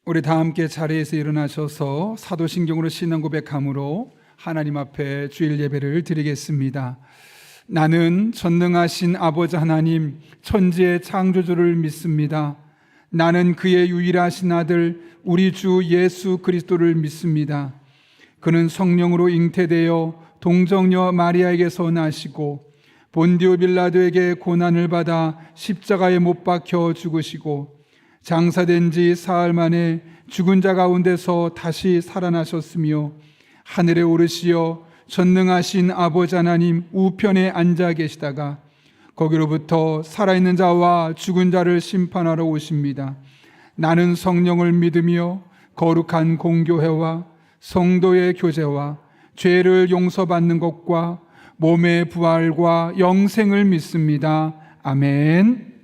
우리 다 함께 자리에서 일어나셔서 사도신경으로 신앙 고백함으로 하나님 앞에 주일 예배를 드리겠습니다. 나는 전능하신 아버지 하나님 천지의 창조주를 믿습니다. 나는 그의 유일하신 아들 우리 주 예수 그리스도를 믿습니다. 그는 성령으로 잉태되어 동정녀 마리아에게서 나시고 본디오 빌라도에게 고난을 받아 십자가에 못 박혀 죽으시고 장사된 지 사흘 만에 죽은 자 가운데서 다시 살아나셨으며 하늘에 오르시어 전능하신 아버지 하나님 우편에 앉아 계시다가 거기로부터 살아있는 자와 죽은 자를 심판하러 오십니다. 나는 성령을 믿으며 거룩한 공교회와 성도의 교제와 죄를 용서받는 것과 몸의 부활과 영생을 믿습니다. 아멘.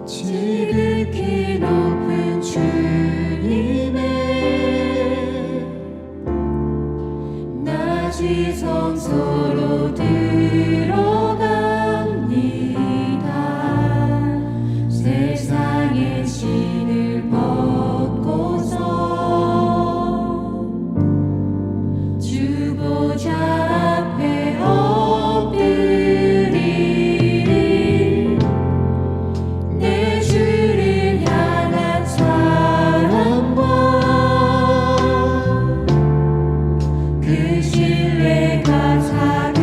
지극히 높은 주님의 낮이 성소로 들어갑니다. 세상의 신을 벗고서 주보좌 앞에 엎드리 내 주를 향한 사랑과 그 신뢰가 작은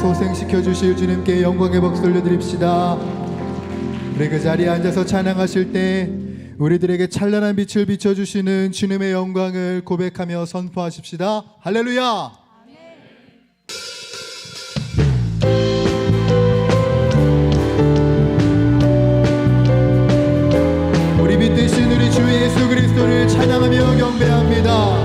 소생시켜 주실 주님께 영광의 박수 올려드립시다. 우리 그 자리에 앉아서 찬양하실 때 우리들에게 찬란한 빛을 비춰주시는 주님의 영광을 고백하며 선포하십시다. 할렐루야. 우리 믿으신 우리 주 예수 그리스도를 찬양하며 경배합니다.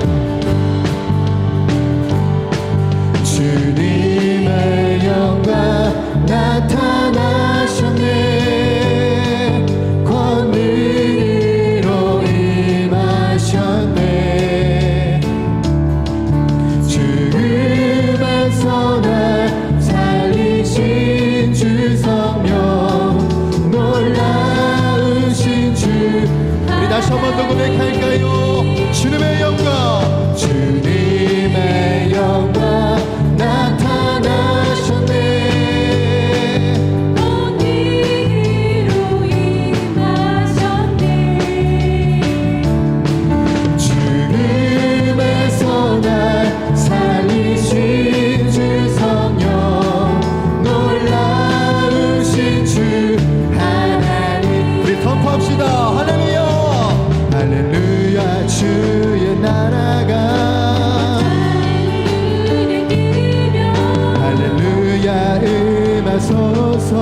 주님의 영광 나타나셨네. 권능으로 임하셨네. 죽음에서 날 살리신 주 성령 놀라우신 주. 우리 다시 한 번 더 고백할까요? 주님의 영광, 주님의 영광 나타나셨네. 권능으로 임하셨네. 죽음에서 날 살리신 주 성령 놀라우신 주 하나님. 우리 선포합시다. 할렐루야. 할렐루야. 주의 나라가 할렐루야 임하소서.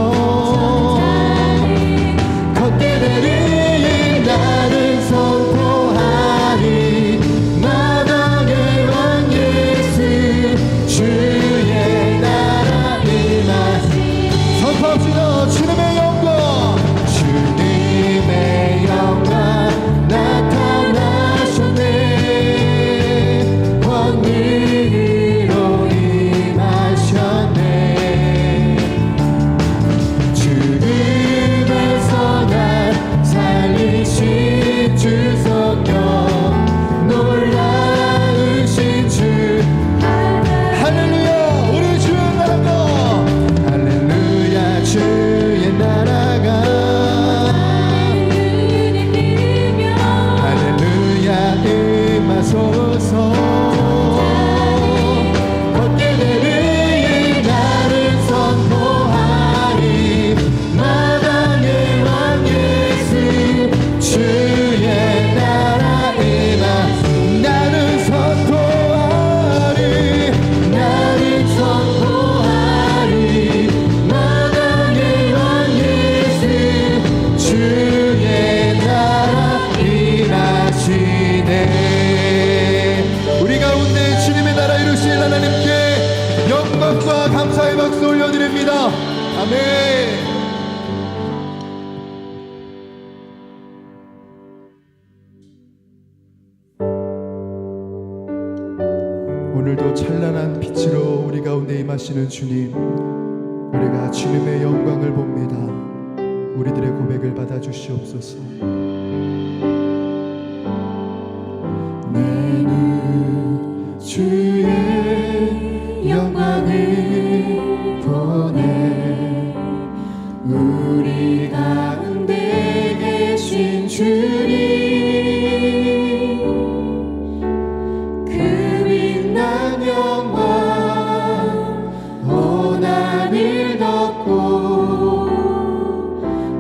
걷게 되리 나를 선포하리. 마당의 왕 예수 주의 나라 임하시. 선포합시다. 주님의 영광, 주님의 영광 나타나셨네. 권능으로 임하셨네. 죽음에서 날 살리신 주 성령 놀라우신 주 할렐루야. 우리 주의 나라가 할렐루야. 주의 나라가 할렐루야 임하소서. 걷게 되리 나를 선포하리. 마당의 왕 예수 주의 나라 임하. 나를 선포하리. 나를 선포하리. 마당의 왕 예수 주의 나라 임하시네. 우리 가운데 주님의 나라 이루실 하나님께 영광과 감사의 박수 올려드립니다. 아멘. 오늘도 찬란한 빛으로 우리 가운데 임하시는 주님, 우리가 주님의 영광을 봅니다. 우리들의 고백을 받아주시옵소서. 내는 주의 영광을 보내. 우리 가운데 계신 주님, 그 빛난 영광 온 하늘 덮고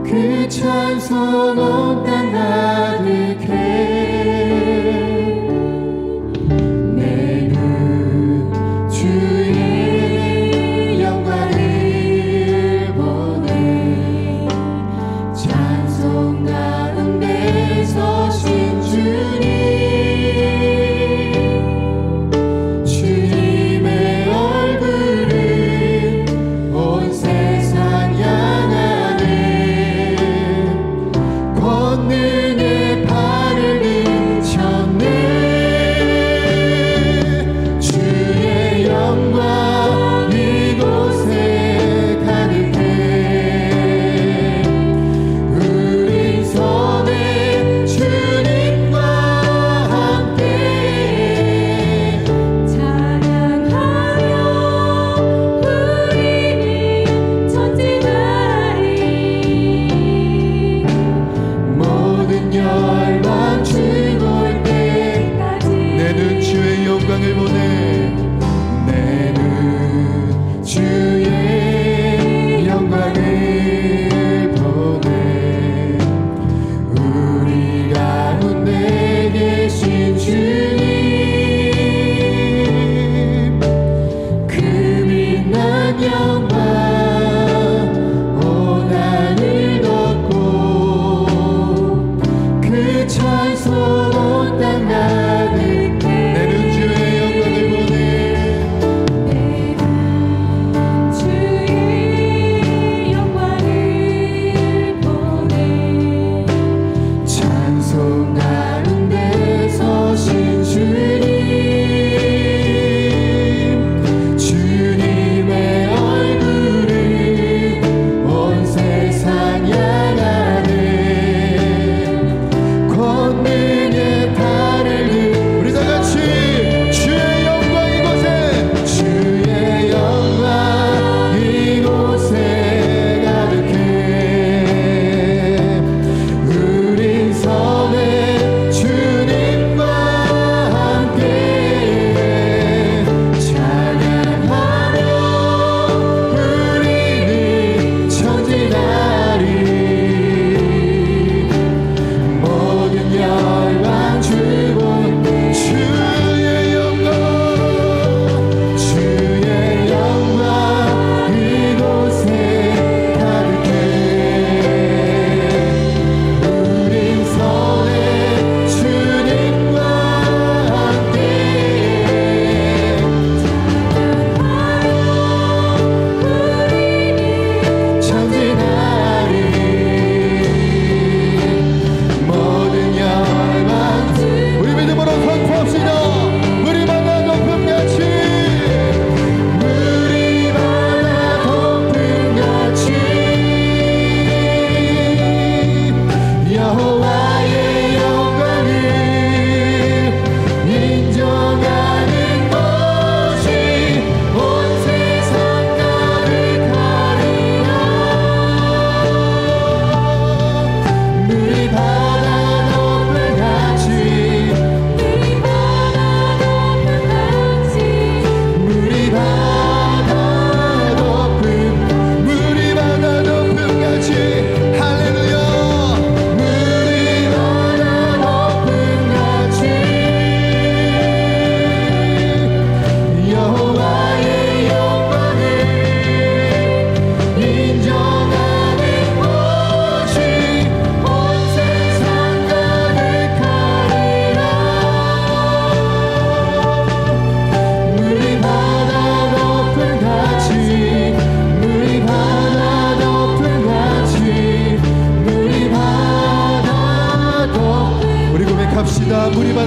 그 찬송 온 땅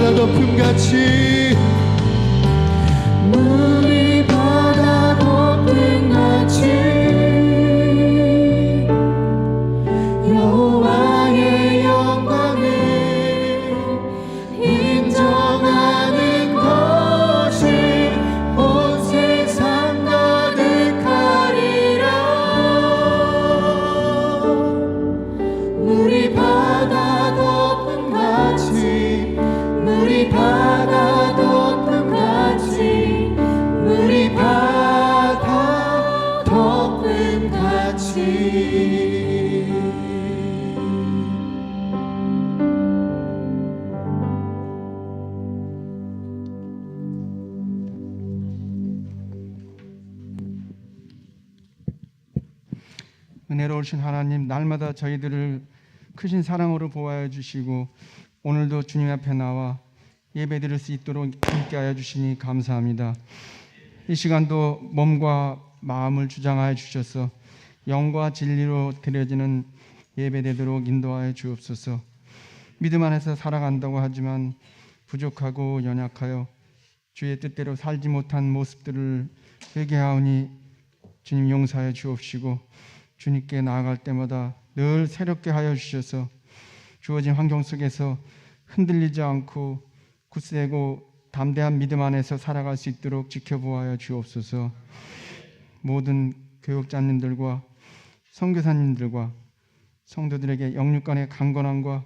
바다 덮음같이 물이 바다 덮음같이 여호와의 영광을 인정하는 것이 온 세상 가득하리라. 물이 바다 덮음같이 물이 바다 덮음같이 물이 바다 덮음같이. 은혜로우신 하나님, 날마다 저희들을 크신 사랑으로 보호하여 주시고 오늘도 주님 앞에 나와 예배드릴 수 있도록 함께하여 주시니 감사합니다. 이 시간도 몸과 마음을 주장하여 주셔서 영과 진리로 드려지는 예배되도록 인도하여 주옵소서. 믿음 안에서 살아간다고 하지만 부족하고 연약하여 주의 뜻대로 살지 못한 모습들을 회개하오니 주님 용서하여 주옵시고 주님께 나아갈 때마다 늘 새롭게 하여 주셔서 주어진 환경 속에서 흔들리지 않고 굳세고 담대한 믿음 안에서 살아갈 수 있도록 지켜보아여 주옵소서. 모든 교육자님들과 선교사님들과 성도들에게 영육간의 강건함과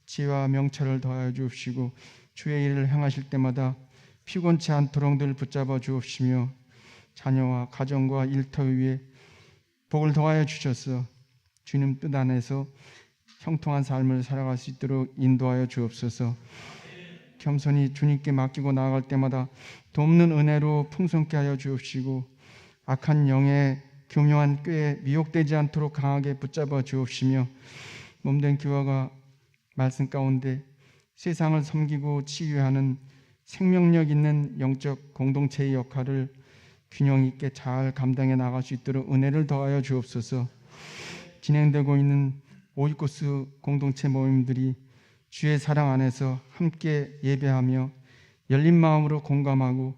지혜와 명철을 더하여 주옵시고 주의 일을 행하실 때마다 피곤치 않도록 늘 붙잡아 주옵시며 자녀와 가정과 일터 위에 복을 더하여 주셔서 주님 뜻 안에서 형통한 삶을 살아갈 수 있도록 인도하여 주옵소서. 겸손히 주님께 맡기고 나아갈 때마다 돕는 은혜로 풍성케 하여 주옵시고 악한 영의 교묘한 꾀에 미혹되지 않도록 강하게 붙잡아 주옵시며 몸된 교화가 말씀 가운데 세상을 섬기고 치유하는 생명력 있는 영적 공동체의 역할을 균형 있게 잘 감당해 나갈 수 있도록 은혜를 더하여 주옵소서. 진행되고 있는 오이코스 공동체 모임들이 주의 사랑 안에서 함께 예배하며 열린 마음으로 공감하고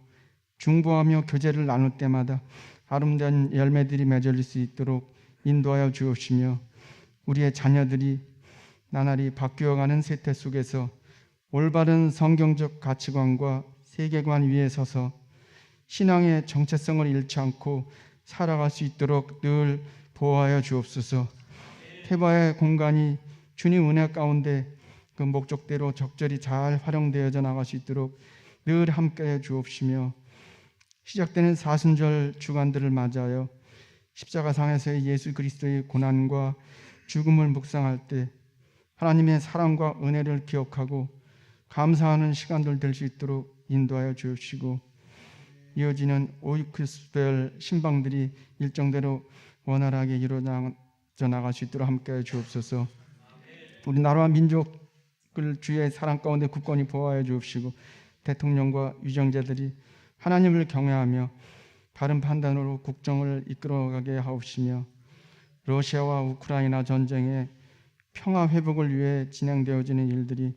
중보하며 교제를 나눌 때마다 아름다운 열매들이 맺어질 수 있도록 인도하여 주옵시며 우리의 자녀들이 나날이 바뀌어가는 세태 속에서 올바른 성경적 가치관과 세계관 위에 서서 신앙의 정체성을 잃지 않고 살아갈 수 있도록 늘 보호하여 주옵소서. 태바의 공간이 주님 은혜 가운데 그 목적대로 적절히 잘 활용되어져 나갈 수 있도록 늘 함께해 주옵시며 시작되는 사순절 주간들을 맞이하여 십자가상에서의 예수 그리스도의 고난과 죽음을 묵상할 때 하나님의 사랑과 은혜를 기억하고 감사하는 시간들 될 수 있도록 인도하여 주옵시고 이어지는 오이쿠스별 신방들이 일정대로 원활하게 이루어져 나갈 수 있도록 함께해 주옵소서. 우리 나라와 민족을 주의 사랑 가운데 굳건히 보호하여 주옵시고 대통령과 유정자들이 하나님을 경외하며 바른 판단으로 국정을 이끌어가게 하옵시며 러시아와 우크라이나 전쟁의 평화 회복을 위해 진행되어지는 일들이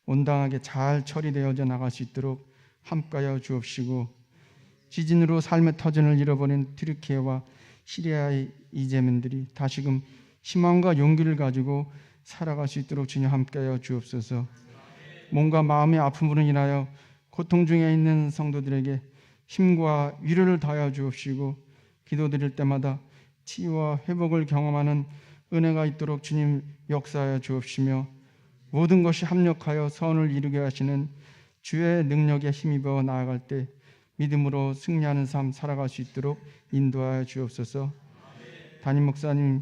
온당하게 잘 처리되어져 나갈 수 있도록 함께하여 주옵시고 지진으로 삶의 터전을 잃어버린 튀르키예와 시리아의 이재민들이 다시금 희망과 용기를 가지고 살아갈 수 있도록 주님 함께하여 주옵소서. 몸과 마음의 아픔으로 인하여 고통 중에 있는 성도들에게 힘과 위로를 더하여 주옵시고 기도드릴 때마다 치유와 회복을 경험하는 은혜가 있도록 주님 역사하여 주옵시며 모든 것이 합력하여 선을 이루게 하시는 주의 능력에 힘입어 나아갈 때 믿음으로 승리하는 삶 살아갈 수 있도록 인도하여 주옵소서. 담임 목사님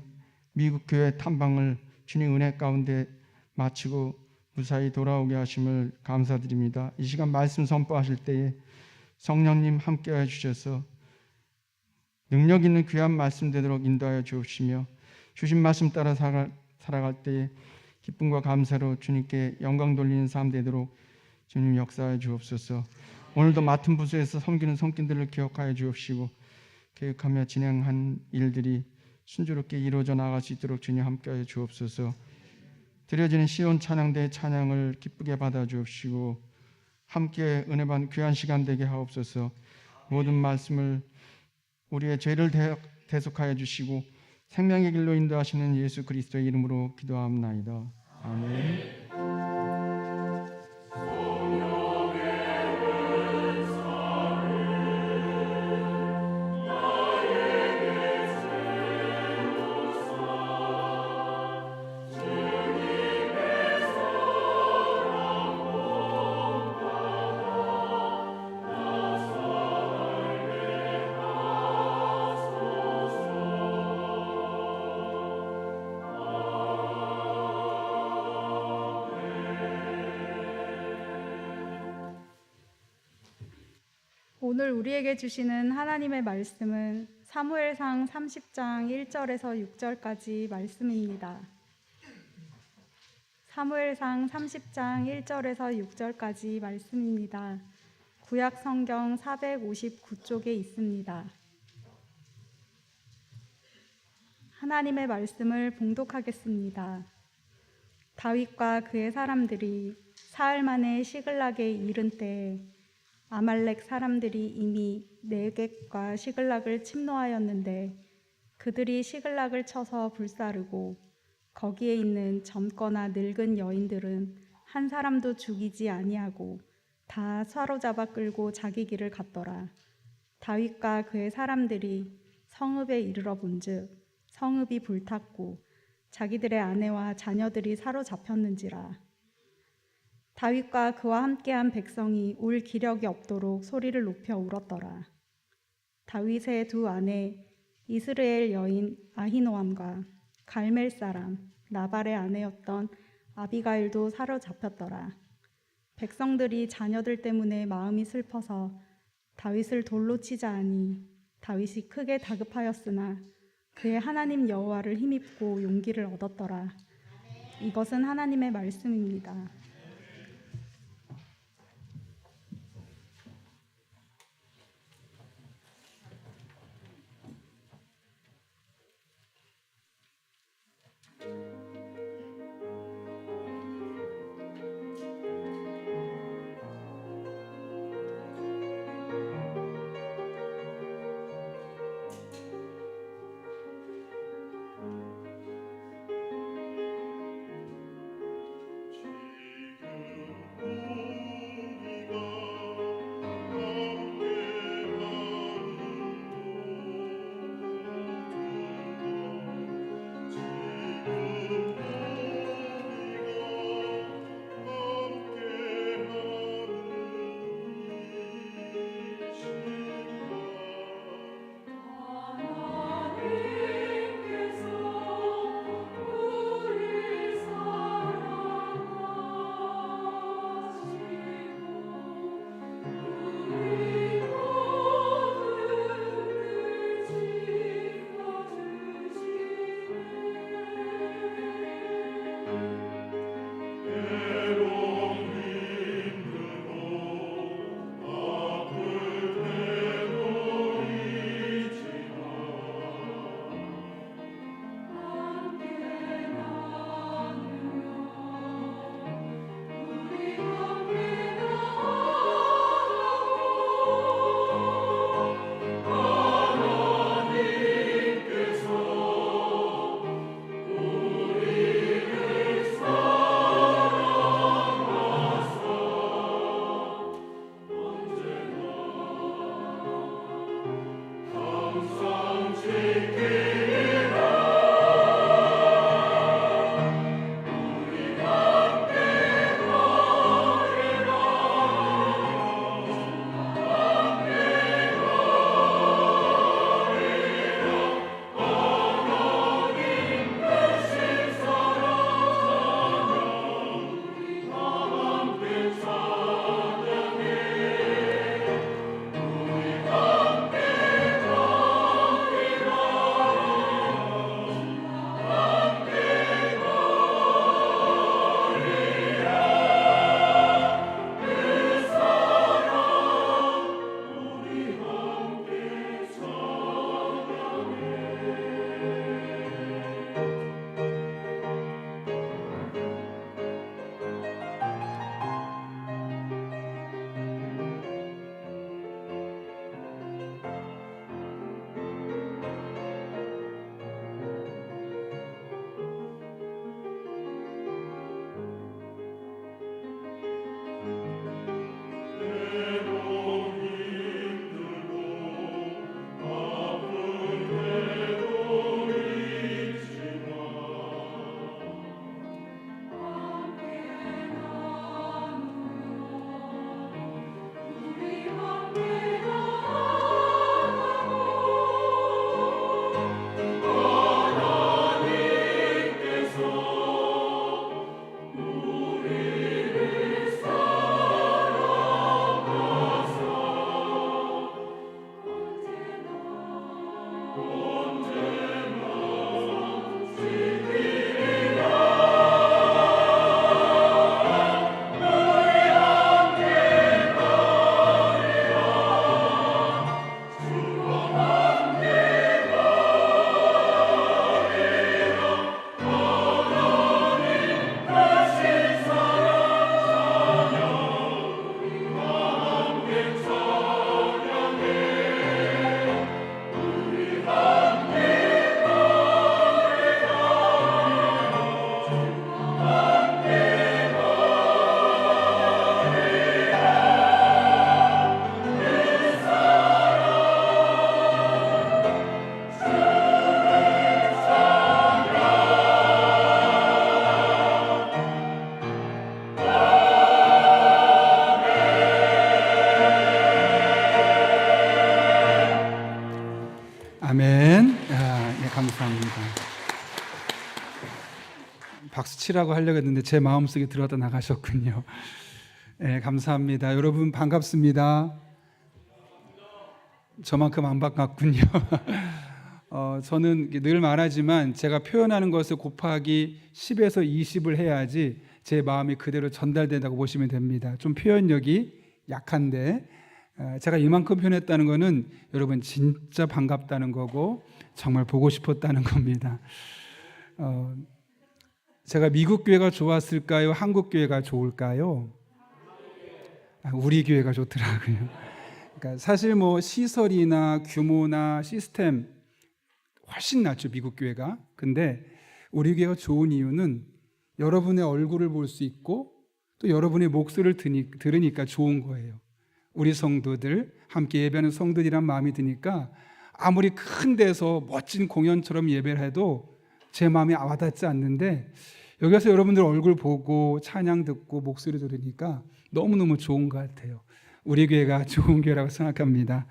미국 교회 탐방을 주님 은혜 가운데 마치고 무사히 돌아오게 하심을 감사드립니다. 이 시간 말씀 선포하실 때에 성령님 함께해 주셔서 능력 있는 귀한 말씀 되도록 인도하여 주옵시며 주신 말씀 따라 살아갈 때에 기쁨과 감사로 주님께 영광 돌리는 삶 되도록 주님 역사하여 주옵소서. 오늘도 맡은 부서에서 섬기는 손길들을 기억하여 주옵시고 계획하며 진행한 일들이 순조롭게 이루어져 나갈 수 있도록 주님 함께하여 주옵소서. 드려지는 시온 찬양대의 찬양을 기쁘게 받아 주옵시고 함께 은혜 받는 귀한 시간 되게 하옵소서. 모든 말씀을 우리의 죄를 대속하여 주시고 생명의 길로 인도하시는 예수 그리스도의 이름으로 기도하옵나이다. 아멘. 오늘 우리에게 주시는 하나님의 말씀은 사무엘상 30장 1절에서 6절까지 말씀입니다. 사무엘상 30장 1절에서 6절까지 말씀입니다. 구약 성경 459쪽에 있습니다. 하나님의 말씀을 봉독하겠습니다. 다윗과 그의 사람들이 사흘 만에 시글락에 이른 때에 아말렉 사람들이 이미 네겝과 시글락을 침노하였는데 그들이 시글락을 쳐서 불사르고 거기에 있는 젊거나 늙은 여인들은 한 사람도 죽이지 아니하고 다 사로잡아 끌고 자기 길을 갔더라. 다윗과 그의 사람들이 성읍에 이르러 본즉 성읍이 불탔고 자기들의 아내와 자녀들이 사로잡혔는지라. 다윗과 그와 함께한 백성이 울 기력이 없도록 소리를 높여 울었더라. 다윗의 두 아내 이스라엘 여인 아히노암과 갈멜 사람 나발의 아내였던 아비가일도 사로잡혔더라. 백성들이 자녀들 때문에 마음이 슬퍼서 다윗을 돌로 치자 하니 다윗이 크게 다급하였으나 그의 하나님 여호와를 힘입고 용기를 얻었더라. 이것은 하나님의 말씀입니다. 감사합니다. 박수 치라고 하려고 했는데 제 마음속에 들어갔다 나가셨군요. 네, 감사합니다. 여러분 반갑습니다. 저만큼 안 반갑군요. 저는 늘 말하지만 제가 표현하는 것을 곱하기 10에서 20을 해야지 제 마음이 그대로 전달된다고 보시면 됩니다. 좀 표현력이 약한데 제가 이만큼 표현했다는 것은 여러분 진짜 반갑다는 거고 정말 보고 싶었다는 겁니다. 제가 미국 교회가 좋았을까요? 한국 교회가 좋을까요? 우리 교회가 좋더라고요. 그러니까 사실 뭐 시설이나 규모나 시스템 훨씬 낫죠, 미국 교회가. 근데 우리 교회가 좋은 이유는 여러분의 얼굴을 볼 수 있고 또 여러분의 목소리를 들으니까 좋은 거예요. 우리 성도들 함께 예배하는 성도들이란 마음이 드니까 아무리 큰 데서 멋진 공연처럼 예배를 해도 제 마음이 와닿지 않는데 여기 와서 여러분들 얼굴 보고 찬양 듣고 목소리 들으니까 너무너무 좋은 것 같아요. 우리 교회가 좋은 교회라고 생각합니다.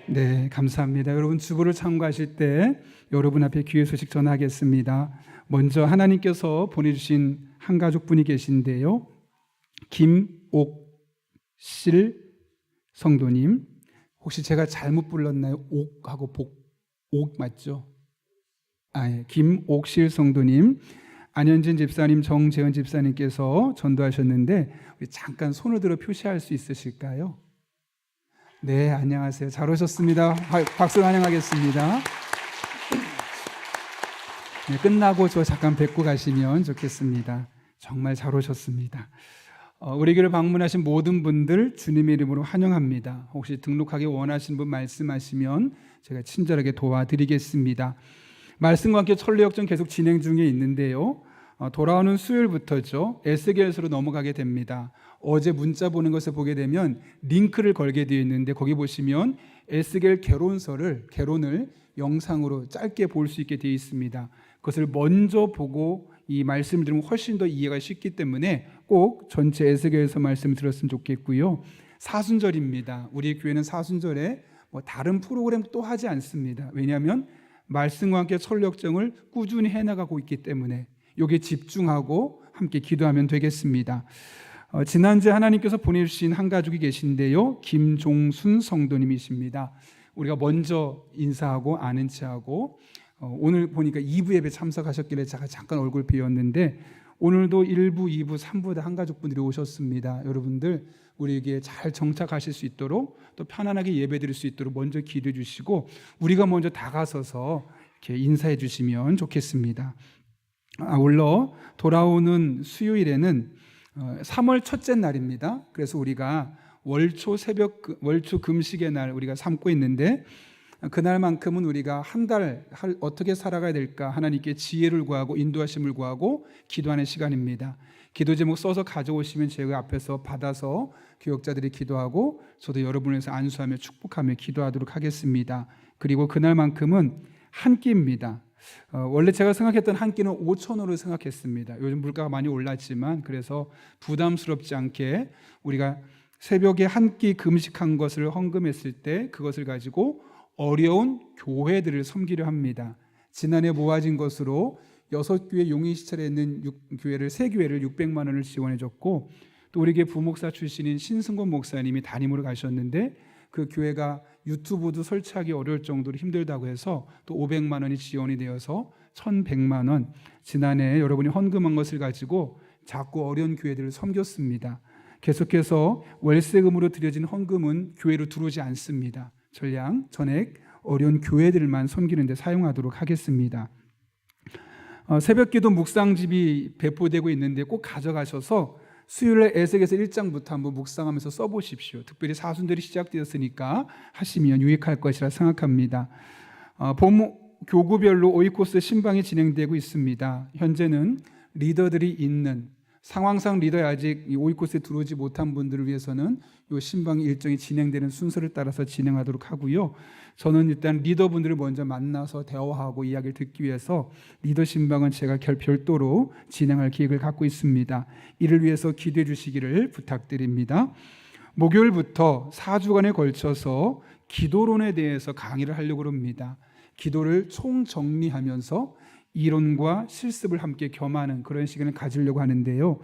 네, 감사합니다. 여러분 주보를 참고하실 때 여러분 앞에 귀의 소식 전하겠습니다. 먼저 하나님께서 보내주신 한 가족분이 계신데요. 김옥실 성도님. 혹시 제가 잘못 불렀나요? 옥하고 옥 맞죠? 예. 김옥실 성도님, 안현진 집사님, 정재은 집사님께서 전도하셨는데 우리 잠깐 손을 들어 표시할 수 있으실까요? 네, 안녕하세요. 잘 오셨습니다. 박수 환영하겠습니다. 네, 끝나고 저 잠깐 뵙고 가시면 좋겠습니다. 정말 잘 오셨습니다. 우리 교회를 방문하신 모든 분들 주님의 이름으로 환영합니다. 혹시 등록하기 원하시는 분 말씀하시면 제가 친절하게 도와드리겠습니다. 말씀과 함께 천리역전 계속 진행 중에 있는데요. 돌아오는 수요일부터죠. 에스겔서로 넘어가게 됩니다. 어제 문자 보는 것을 보게 되면 링크를 걸게 되어 있는데 거기 보시면 에스겔 개론을 영상으로 짧게 볼 수 있게 되어 있습니다. 그것을 먼저 보고 이 말씀을 들으면 훨씬 더 이해가 쉽기 때문에 꼭 전체 에스겔서 말씀을 들었으면 좋겠고요. 사순절입니다. 우리 교회는 사순절에 다른 프로그램 또 하지 않습니다. 왜냐하면 말씀과 함께 설력정을 꾸준히 해나가고 있기 때문에 여기에 집중하고 함께 기도하면 되겠습니다. 지난주에 하나님께서 보내주신 한 가족이 계신데요. 김종순 성도님이십니다. 우리가 먼저 인사하고 아는 체하고 오늘 보니까 2부 예배 참석하셨길래 제가 잠깐 얼굴 비웠는데 오늘도 1부, 2부, 3부 다 한 가족분들이 오셨습니다. 여러분들 우리에게 잘 정착하실 수 있도록 또 편안하게 예배 드릴 수 있도록 먼저 기도해 주시고 우리가 먼저 다가서서 이렇게 인사해 주시면 좋겠습니다. 아울러 돌아오는 수요일에는 3월 첫째 날입니다. 그래서 우리가 월초 금식의 날 우리가 삼고 있는데 그날만큼은 우리가 한 달 어떻게 살아가야 될까 하나님께 지혜를 구하고 인도하심을 구하고 기도하는 시간입니다. 기도 제목 써서 가져오시면 제가 앞에서 받아서 교역자들이 기도하고 저도 여러분을 위해서 안수하며 축복하며 기도하도록 하겠습니다. 그리고 그날만큼은 한 끼입니다. 원래 제가 생각했던 한 끼는 5,000원으로 생각했습니다. 요즘 물가가 많이 올랐지만 그래서 부담스럽지 않게 우리가 새벽에 한 끼 금식한 것을 헌금했을 때 그것을 가지고 어려운 교회들을 섬기려 합니다. 지난해 모아진 것으로 6교회 용인시찰에 있는 교회를 3교회를 600만 원을 지원해 줬고 또 우리 교회 부목사 출신인 신승권 목사님이 담임으로 가셨는데 그 교회가 유튜브도 설치하기 어려울 정도로 힘들다고 해서 또 500만 원이 지원이 되어서 1,100만 원 지난해 여러분이 헌금한 것을 가지고 작고 어려운 교회들을 섬겼습니다. 계속해서 월세금으로 드려진 헌금은 교회로 들어오지 않습니다. 전액 어려운 교회들만 섬기는 데 사용하도록 하겠습니다. 새벽기도 묵상집이 배포되고 있는데 꼭 가져가셔서 수요일에 에스겔서 1장부터 한번 묵상하면서 써보십시오. 특별히 사순절이 시작되었으니까 하시면 유익할 것이라 생각합니다. 교구별로 오이코스 신방이 진행되고 있습니다. 현재는 리더들이 있는 상황상 리더에 아직 이 오이코스에 들어오지 못한 분들을 위해서는 이 신방 일정이 진행되는 순서를 따라서 진행하도록 하고요. 저는 일단 리더분들을 먼저 만나서 대화하고 이야기를 듣기 위해서 리더 신방은 제가 별도로 진행할 계획을 갖고 있습니다. 이를 위해서 기도해 주시기를 부탁드립니다. 목요일부터 4주간에 걸쳐서 기도론에 대해서 강의를 하려고 합니다. 기도를 총정리하면서 이론과 실습을 함께 겸하는 그런 시간을 가지려고 하는데요.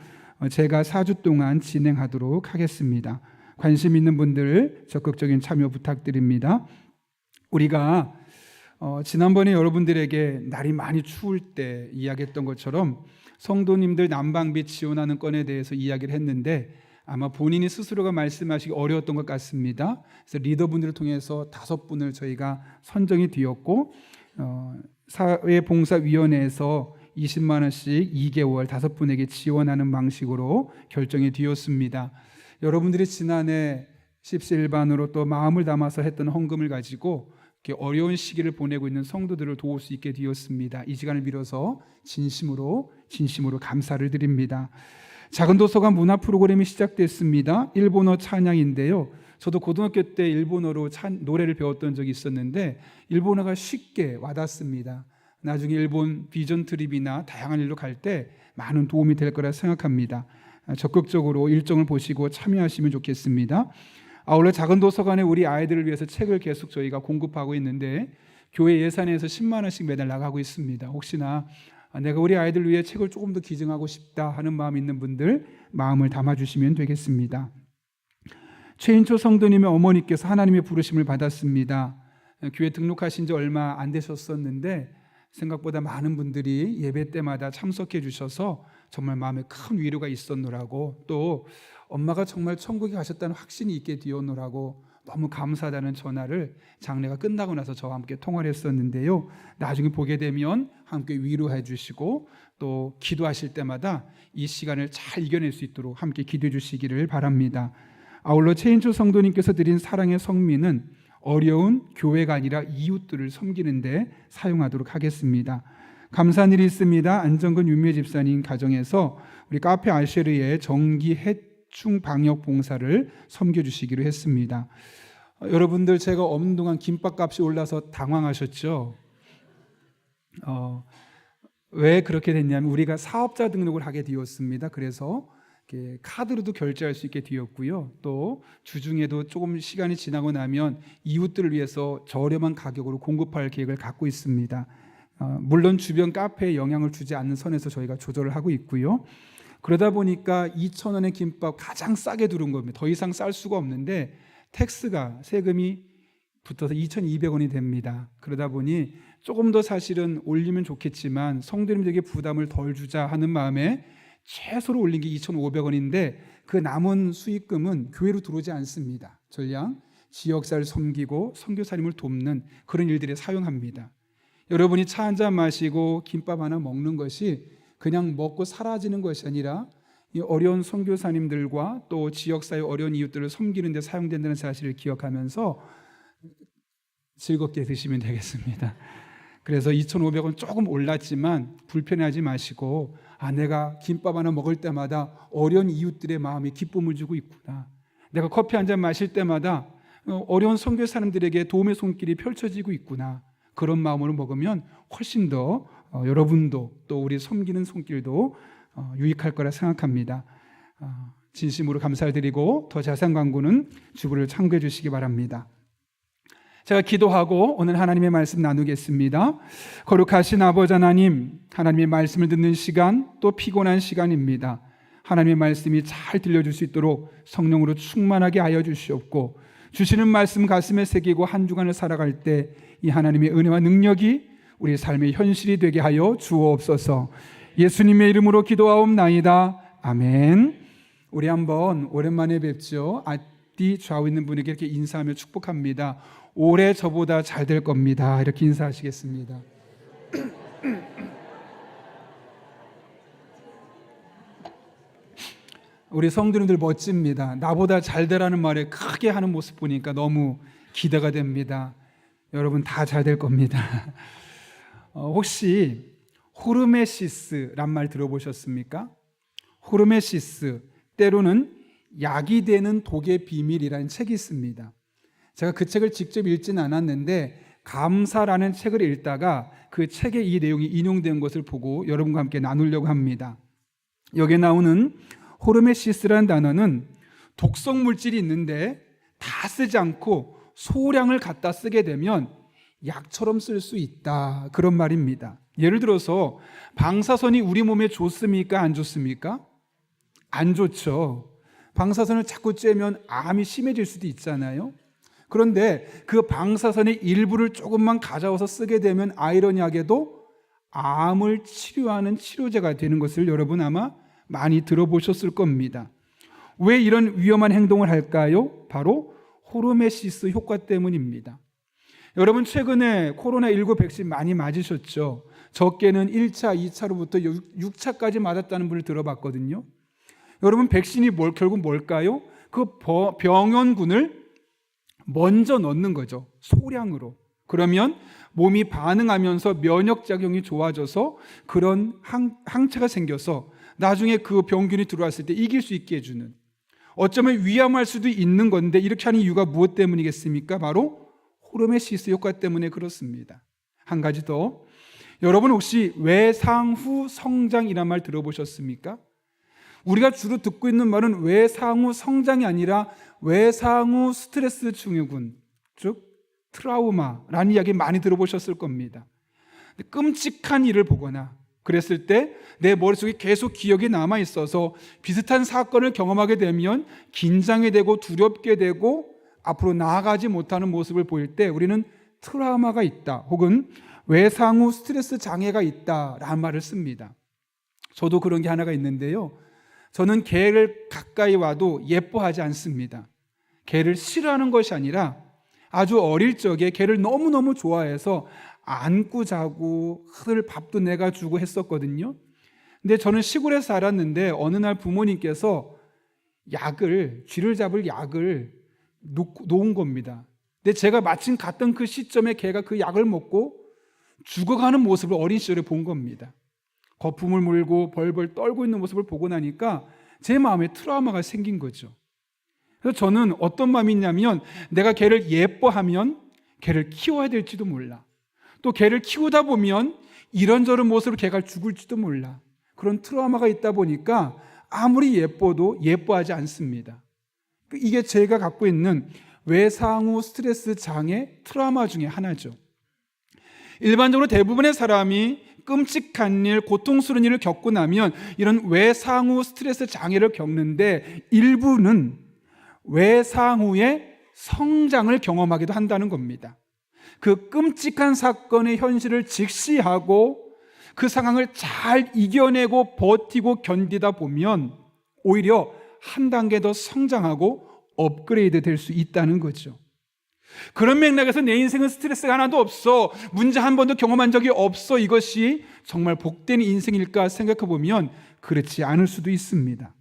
제가 4주 동안 진행하도록 하겠습니다. 관심 있는 분들 적극적인 참여 부탁드립니다. 우리가 지난번에 여러분들에게 날이 많이 추울 때 이야기했던 것처럼 성도님들 난방비 지원하는 건에 대해서 이야기를 했는데 아마 본인이 스스로가 말씀하시기 어려웠던 것 같습니다. 그래서 리더분들을 통해서 5분을 저희가 선정이 되었고 사회봉사위원회에서 20만 원씩 2개월 5분에게 지원하는 방식으로 결정이 되었습니다. 여러분들이 지난해 십시일반으로 또 마음을 담아서 했던 헌금을 가지고 이렇게 어려운 시기를 보내고 있는 성도들을 도울 수 있게 되었습니다. 이 시간을 빌어서 진심으로 감사를 드립니다. 작은 도서관 문화 프로그램이 시작됐습니다. 일본어 찬양인데요. 저도 고등학교 때 일본어로 노래를 배웠던 적이 있었는데 일본어가 쉽게 와닿습니다. 나중에 일본 비전 트립이나 다양한 일로 갈 때 많은 도움이 될 거라 생각합니다. 적극적으로 일정을 보시고 참여하시면 좋겠습니다. 아울러 작은 도서관에 우리 아이들을 위해서 책을 계속 저희가 공급하고 있는데 교회 예산에서 10만 원씩 매달 나가고 있습니다. 혹시나 내가 우리 아이들 위해 책을 조금 더 기증하고 싶다 하는 마음이 있는 분들 마음을 담아주시면 되겠습니다. 최인초 성도님의 어머니께서 하나님의 부르심을 받았습니다. 교회 등록하신 지 얼마 안 되셨었는데 생각보다 많은 분들이 예배 때마다 참석해 주셔서 정말 마음에 큰 위로가 있었노라고, 또 엄마가 정말 천국에 가셨다는 확신이 있게 되었노라고 너무 감사하다는 전화를 장례가 끝나고 나서 저와 함께 통화를 했었는데요. 나중에 보게 되면 함께 위로해 주시고 또 기도하실 때마다 이 시간을 잘 이겨낼 수 있도록 함께 기도해 주시기를 바랍니다. 아울러 최인초 성도님께서 드린 사랑의 성미는 어려운 교회가 아니라 이웃들을 섬기는 데 사용하도록 하겠습니다. 감사한 일이 있습니다. 안정근 윤미애 집사님 가정에서 우리 카페 알쉐르의 정기 해충 방역 봉사를 섬겨주시기로 했습니다. 여러분들 제가 없는 동안 김밥값이 올라서 당황하셨죠? 왜 그렇게 됐냐면 우리가 사업자 등록을 하게 되었습니다. 그래서 카드로도 결제할 수 있게 되었고요. 또 주중에도 조금 시간이 지나고 나면 이웃들을 위해서 저렴한 가격으로 공급할 계획을 갖고 있습니다. 물론 주변 카페에 영향을 주지 않는 선에서 저희가 조절을 하고 있고요. 그러다 보니까 2,000원의 김밥 가장 싸게 두른 겁니다. 더 이상 쌀 수가 없는데 세금이 붙어서 2,200원이 됩니다. 그러다 보니 조금 더 사실은 올리면 좋겠지만 성도님들에게 부담을 덜 주자 하는 마음에 최소로 올린 게 2,500원인데 그 남은 수익금은 교회로 들어오지 않습니다. 전량 지역사를 섬기고 선교사님을 돕는 그런 일들에 사용합니다. 여러분이 차 한 잔 마시고 김밥 하나 먹는 것이 그냥 먹고 사라지는 것이 아니라 이 어려운 선교사님들과 또 지역사회 어려운 이웃들을 섬기는 데 사용된다는 사실을 기억하면서 즐겁게 드시면 되겠습니다. 그래서 2,500원 조금 올랐지만 불편해하지 마시고 내가 김밥 하나 먹을 때마다 어려운 이웃들의 마음에 기쁨을 주고 있구나. 내가 커피 한 잔 마실 때마다 어려운 선교사님들에게 도움의 손길이 펼쳐지고 있구나. 그런 마음으로 먹으면 훨씬 더 여러분도 또 우리 섬기는 손길도 유익할 거라 생각합니다. 진심으로 감사드리고 더 자세한 광고는 주부를 참고해 주시기 바랍니다. 제가 기도하고 오늘 하나님의 말씀 나누겠습니다. 거룩하신 아버지 하나님, 하나님의 말씀을 듣는 시간 또 피곤한 시간입니다. 하나님의 말씀이 잘 들려줄 수 있도록 성령으로 충만하게 하여 주시옵고 주시는 말씀 가슴에 새기고 한 주간을 살아갈 때 이 하나님의 은혜와 능력이 우리 삶의 현실이 되게 하여 주옵소서. 예수님의 이름으로 기도하옵나이다. 아멘. 우리 한번 오랜만에 뵙죠. 앞뒤 좌우 있는 분에게 이렇게 인사하며 축복합니다. 올해 저보다 잘 될 겁니다. 이렇게 인사하시겠습니다. 우리 성도님들 멋집니다. 나보다 잘 되라는 말에 크게 하는 모습 보니까 너무 기대가 됩니다. 여러분 다 잘 될 겁니다. 혹시 호르메시스란 말 들어보셨습니까? 호르메시스, 때로는 약이 되는 독의 비밀이라는 책이 있습니다. 제가 그 책을 직접 읽지는 않았는데 감사라는 책을 읽다가 그 책에 이 내용이 인용된 것을 보고 여러분과 함께 나누려고 합니다. 여기에 나오는 호르메시스라는 단어는 독성 물질이 있는데 다 쓰지 않고 소량을 갖다 쓰게 되면 약처럼 쓸 수 있다. 그런 말입니다. 예를 들어서 방사선이 우리 몸에 좋습니까? 안 좋습니까? 안 좋죠. 방사선을 자꾸 쬐면 암이 심해질 수도 있잖아요. 그런데 그 방사선의 일부를 조금만 가져와서 쓰게 되면 아이러니하게도 암을 치료하는 치료제가 되는 것을 여러분 아마 많이 들어보셨을 겁니다. 왜 이런 위험한 행동을 할까요? 바로 호르메시스 효과 때문입니다. 여러분 최근에 코로나19 백신 많이 맞으셨죠? 적게는 1차, 2차로부터 6차까지 맞았다는 분을 들어봤거든요. 여러분 백신이 결국 뭘까요? 그 병원군을 먼저 넣는 거죠. 소량으로. 그러면 몸이 반응하면서 면역작용이 좋아져서 그런 항체가 생겨서 나중에 그 병균이 들어왔을 때 이길 수 있게 해주는, 어쩌면 위험할 수도 있는 건데 이렇게 하는 이유가 무엇 때문이겠습니까? 바로 호르메시스 효과 때문에 그렇습니다. 한 가지 더, 여러분 혹시 외상후 성장이란 말 들어보셨습니까? 우리가 주로 듣고 있는 말은 외상후 성장이 아니라 외상후 스트레스 증후군, 즉 트라우마라는 이야기 많이 들어보셨을 겁니다. 끔찍한 일을 보거나 그랬을 때 내 머릿속에 계속 기억이 남아있어서 비슷한 사건을 경험하게 되면 긴장이 되고 두렵게 되고 앞으로 나아가지 못하는 모습을 보일 때 우리는 트라우마가 있다 혹은 외상후 스트레스 장애가 있다라는 말을 씁니다. 저도 그런 게 하나가 있는데요, 저는 개를 가까이 와도 예뻐하지 않습니다. 개를 싫어하는 것이 아니라 아주 어릴 적에 개를 너무너무 좋아해서 안고 자고 늘 밥도 내가 주고 했었거든요. 근데 저는 시골에 살았는데 어느 날 부모님께서 쥐를 잡을 약을 놓은 겁니다. 근데 제가 마침 갔던 그 시점에 개가 그 약을 먹고 죽어가는 모습을 어린 시절에 본 겁니다. 거품을 물고 벌벌 떨고 있는 모습을 보고 나니까 제 마음에 트라우마가 생긴 거죠. 그래서 저는 어떤 마음이 있냐면 내가 개를 예뻐하면 개를 키워야 될지도 몰라. 또 개를 키우다 보면 이런저런 모습으로 개가 죽을지도 몰라. 그런 트라우마가 있다 보니까 아무리 예뻐도 예뻐하지 않습니다. 이게 제가 갖고 있는 외상후 스트레스 장애 트라우마 중에 하나죠. 일반적으로 대부분의 사람이 끔찍한 일, 고통스러운 일을 겪고 나면 이런 외상후 스트레스 장애를 겪는데 일부는 외상후의 성장을 경험하기도 한다는 겁니다. 그 끔찍한 사건의 현실을 직시하고 그 상황을 잘 이겨내고 버티고 견디다 보면 오히려 한 단계 더 성장하고 업그레이드 될 수 있다는 거죠. 그런 맥락에서 내 인생은 스트레스가 하나도 없어, 문제 한 번도 경험한 적이 없어, 이것이 정말 복된 인생일까 생각해 보면 그렇지 않을 수도 있습니다.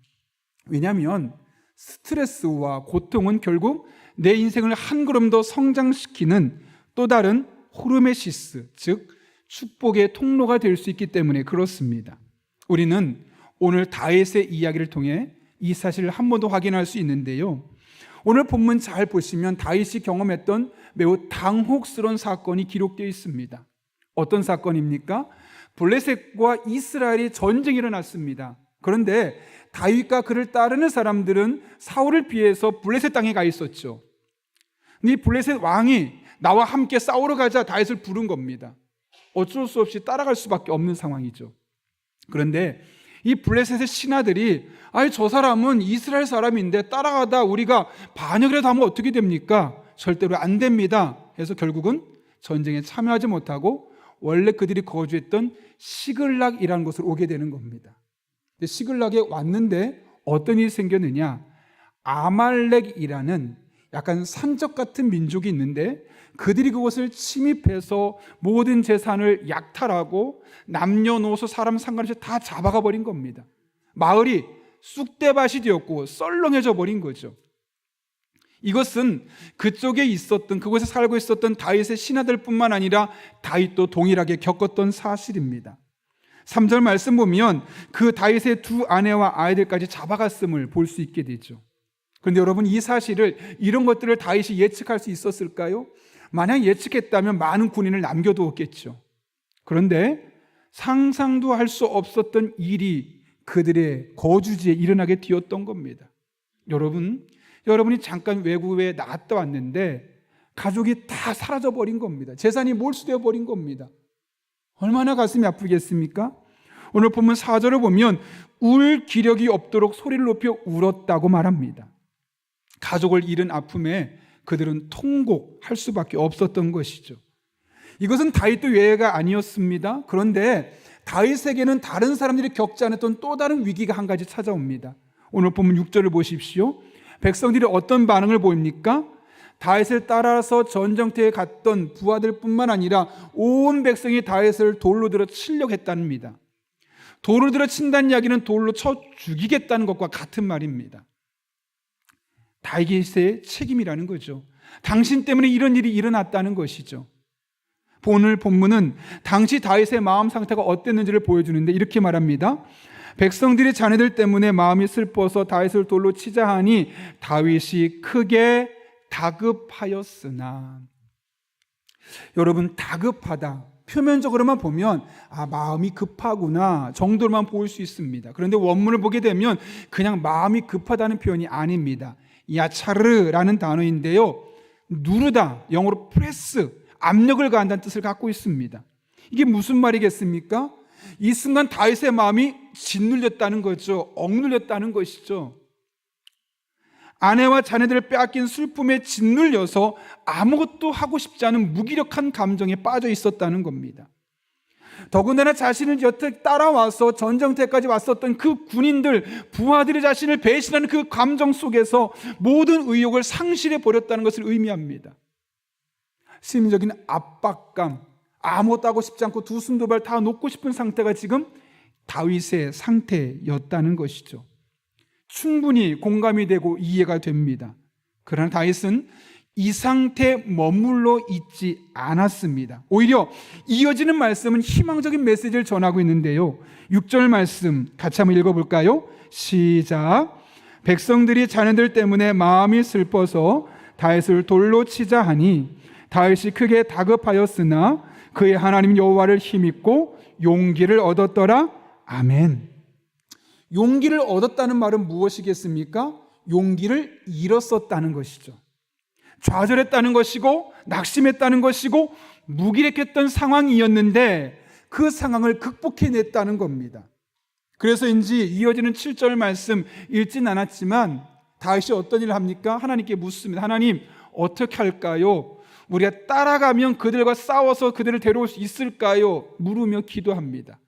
왜냐하면 스트레스와 고통은 결국 내 인생을 한 걸음 더 성장시키는 또 다른 호르메시스, 즉 축복의 통로가 될 수 있기 때문에 그렇습니다. 우리는 오늘 다윗의 이야기를 통해 이 사실을 한 번 더 확인할 수 있는데요, 오늘 본문 잘 보시면 다윗이 경험했던 매우 당혹스러운 사건이 기록되어 있습니다. 어떤 사건입니까? 블레셋과 이스라엘이 전쟁이 일어났습니다. 그런데 다윗과 그를 따르는 사람들은 사울을 피해서 블레셋 땅에 가 있었죠. 이 블레셋 왕이 나와 함께 싸우러 가자 다윗을 부른 겁니다. 어쩔 수 없이 따라갈 수밖에 없는 상황이죠. 그런데 이 블레셋의 신하들이 저 사람은 이스라엘 사람인데 따라가다 우리가 반역이라도 하면 어떻게 됩니까? 절대로 안 됩니다. 해서 결국은 전쟁에 참여하지 못하고 원래 그들이 거주했던 시글락이라는 곳을 오게 되는 겁니다. 시글락에 왔는데 어떤 일이 생겼느냐, 아말렉이라는 약간 산적 같은 민족이 있는데 그들이 그곳을 침입해서 모든 재산을 약탈하고 남녀노소 사람 상관없이 다 잡아가 버린 겁니다. 마을이 쑥대밭이 되었고 썰렁해져 버린 거죠. 이것은 그쪽에 있었던, 그곳에 살고 있었던 다윗의 신하들뿐만 아니라 다윗도 동일하게 겪었던 사실입니다. 3절 말씀 보면 그 다윗의 두 아내와 아이들까지 잡아갔음을 볼 수 있게 되죠. 그런데 여러분, 이 사실을, 이런 것들을 다윗이 예측할 수 있었을까요? 만약 예측했다면 많은 군인을 남겨두었겠죠. 그런데 상상도 할 수 없었던 일이 그들의 거주지에 일어나게 되었던 겁니다. 여러분이 잠깐 외국에 나갔다 왔는데 가족이 다 사라져버린 겁니다. 재산이 몰수되어 버린 겁니다. 얼마나 가슴이 아프겠습니까? 오늘 본문 4절을 보면 울 기력이 없도록 소리를 높여 울었다고 말합니다. 가족을 잃은 아픔에 그들은 통곡할 수밖에 없었던 것이죠. 이것은 다윗도 예외가 아니었습니다. 그런데 다윗에게는 다른 사람들이 겪지 않았던 또 다른 위기가 한 가지 찾아옵니다. 오늘 본문 6절을 보십시오. 백성들이 어떤 반응을 보입니까? 다윗을 따라서 전쟁터에 갔던 부하들뿐만 아니라 온 백성이 다윗을 돌로 들어 치려고 했답니다. 돌로 들어 친다는 이야기는 돌로 쳐 죽이겠다는 것과 같은 말입니다. 다윗의 책임이라는 거죠. 당신 때문에 이런 일이 일어났다는 것이죠. 오늘 본문은 당시 다윗의 마음 상태가 어땠는지를 보여주는데 이렇게 말합니다. 백성들이 자네들 때문에 마음이 슬퍼서 다윗을 돌로 치자 하니 다윗이 크게 다급하였으나. 여러분, 다급하다 표면적으로만 보면 마음이 급하구나 정도로만 보일 수 있습니다. 그런데 원문을 보게 되면 그냥 마음이 급하다는 표현이 아닙니다. 야차르라는 단어인데요, 누르다, 영어로 프레스, 압력을 가한다는 뜻을 갖고 있습니다. 이게 무슨 말이겠습니까? 이 순간 다윗의 마음이 짓눌렸다는 거죠. 억눌렸다는 것이죠. 아내와 자녀들을 빼앗긴 슬픔에 짓눌려서 아무것도 하고 싶지 않은 무기력한 감정에 빠져 있었다는 겁니다. 더군다나 자신을 여태 따라와서 전쟁터까지 왔었던 그 군인들, 부하들의 자신을 배신하는 그 감정 속에서 모든 의욕을 상실해 버렸다는 것을 의미합니다. 심리적인 압박감, 아무것도 하고 싶지 않고 두 손 두 발 다 놓고 싶은 상태가 지금 다윗의 상태였다는 것이죠. 충분히 공감이 되고 이해가 됩니다. 그러나 다윗은 이 상태에 머물러 있지 않았습니다. 오히려 이어지는 말씀은 희망적인 메시지를 전하고 있는데요, 6절 말씀 같이 한번 읽어볼까요? 시작. 백성들이 자네들 때문에 마음이 슬퍼서 다윗을 돌로 치자 하니 다윗이 크게 다급하였으나 그의 하나님 여호와를 힘입고 용기를 얻었더라. 아멘. 용기를 얻었다는 말은 무엇이겠습니까? 용기를 잃었었다는 것이죠. 좌절했다는 것이고 낙심했다는 것이고 무기력했던 상황이었는데 그 상황을 극복해냈다는 겁니다. 그래서인지 이어지는 7절 말씀 읽진 않았지만 다윗이 어떤 일을 합니까? 하나님께 묻습니다. 하나님, 어떻게 할까요? 우리가 따라가면 그들과 싸워서 그들을 데려올 수 있을까요? 물으며 기도합니다.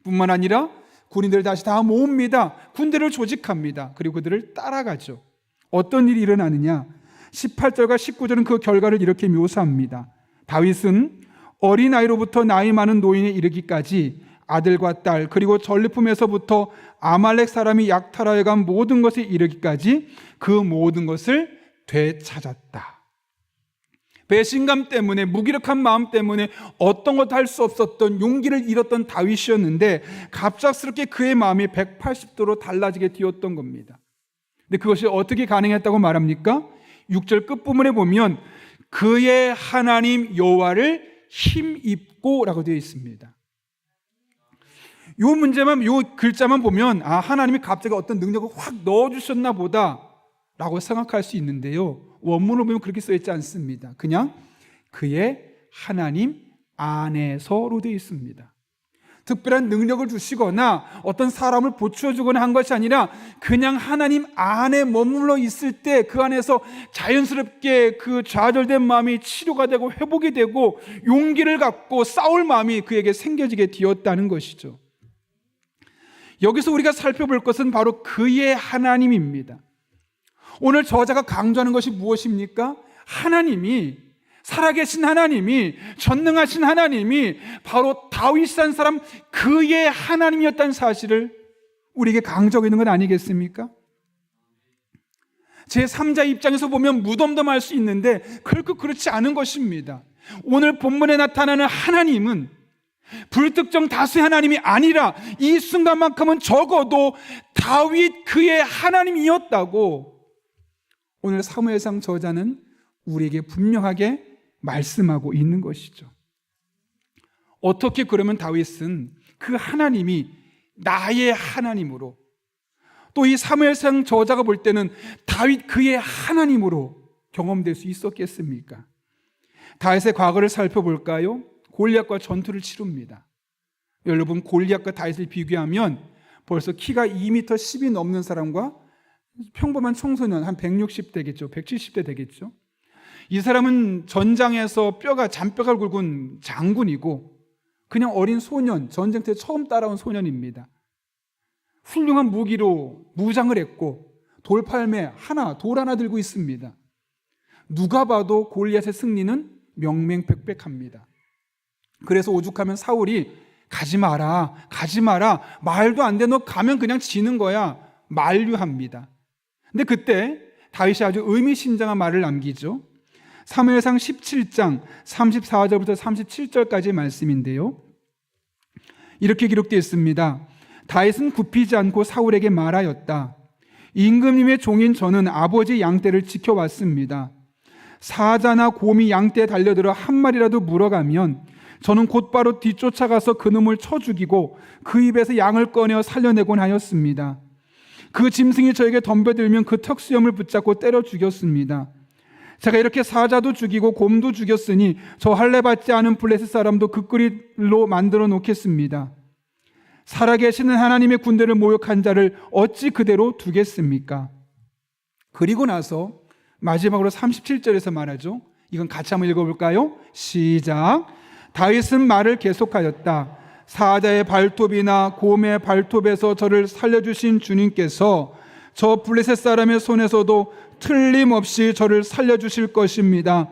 뿐만 아니라 군인들을 다시 다 모읍니다. 군대를 조직합니다. 그리고 그들을 따라가죠. 어떤 일이 일어나느냐? 18절과 19절은 그 결과를 이렇게 묘사합니다. 다윗은 어린아이로부터 나이 많은 노인에 이르기까지 아들과 딸 그리고 전리품에서부터 아말렉 사람이 약탈하여 간 모든 것에 이르기까지 그 모든 것을 되찾았다. 배신감 때문에, 무기력한 마음 때문에 어떤 것도 할 수 없었던, 용기를 잃었던 다윗이었는데 갑작스럽게 그의 마음이 180도로 달라지게 되었던 겁니다. 근데 그것이 어떻게 가능했다고 말합니까? 6절 끝부분에 보면 그의 하나님 여호와를 힘입고 라고 되어 있습니다. 요 문제만, 요 글자만 보면 하나님이 갑자기 어떤 능력을 확 넣어주셨나 보다 라고 생각할 수 있는데요, 원문을 보면 그렇게 써있지 않습니다. 그냥 그의 하나님 안에서로 되어 있습니다. 특별한 능력을 주시거나 어떤 사람을 보충해주거나 한 것이 아니라 그냥 하나님 안에 머물러 있을 때 그 안에서 자연스럽게 그 좌절된 마음이 치료가 되고 회복이 되고 용기를 갖고 싸울 마음이 그에게 생겨지게 되었다는 것이죠. 여기서 우리가 살펴볼 것은 바로 그의 하나님입니다. 오늘 저자가 강조하는 것이 무엇입니까? 하나님이, 살아계신 하나님이, 전능하신 하나님이 바로 다윗이라는 사람 그의 하나님이었다는 사실을 우리에게 강조하고 있는 건 아니겠습니까? 제3자 입장에서 보면 무덤덤할 수 있는데 결코 그렇지 않은 것입니다. 오늘 본문에 나타나는 하나님은 불특정 다수의 하나님이 아니라 이 순간만큼은 적어도 다윗 그의 하나님이었다고 오늘 사무엘상 저자는 우리에게 분명하게 말씀하고 있는 것이죠. 어떻게 그러면 다윗은 그 하나님이 나의 하나님으로, 또 이 사무엘상 저자가 볼 때는 다윗 그의 하나님으로 경험될 수 있었겠습니까? 다윗의 과거를 살펴볼까요? 골리앗과 전투를 치릅니다. 여러분, 골리앗과 다윗을 비교하면 벌써 키가 2m 10이 넘는 사람과 평범한 청소년 한 160 되겠죠. 170대 되겠죠. 이 사람은 전장에서 잔뼈가 굵은 장군이고 그냥 어린 소년, 전쟁터에 처음 따라온 소년입니다. 훌륭한 무기로 무장을 했고 돌팔매 돌 하나 들고 있습니다. 누가 봐도 골리앗의 승리는 명명백백합니다. 그래서 오죽하면 사울이 가지 마라, 말도 안 돼, 너 가면 그냥 지는 거야, 만류합니다. 근데 그때 다윗이 아주 의미심장한 말을 남기죠. 사무엘상 17장 34절부터 37절까지의 말씀인데요, 이렇게 기록되어 있습니다. 다윗은 굽히지 않고 사울에게 말하였다. 임금님의 종인 저는 아버지 양떼를 지켜왔습니다. 사자나 곰이 양떼에 달려들어 한 마리라도 물어가면 저는 곧바로 뒤쫓아가서 그놈을 쳐 죽이고 그 입에서 양을 꺼내어 살려내곤 하였습니다. 그 짐승이 저에게 덤벼들면 그 턱수염을 붙잡고 때려 죽였습니다. 제가 이렇게 사자도 죽이고 곰도 죽였으니 저 할례 받지 않은 블레셋 사람도 그 꿀로 만들어 놓겠습니다. 살아계시는 하나님의 군대를 모욕한 자를 어찌 그대로 두겠습니까? 그리고 나서 마지막으로 37절에서 말하죠. 이건 같이 한번 읽어볼까요? 시작. 다윗은 말을 계속하였다. 사자의 발톱이나 곰의 발톱에서 저를 살려주신 주님께서 저 블레셋 사람의 손에서도 틀림없이 저를 살려주실 것입니다.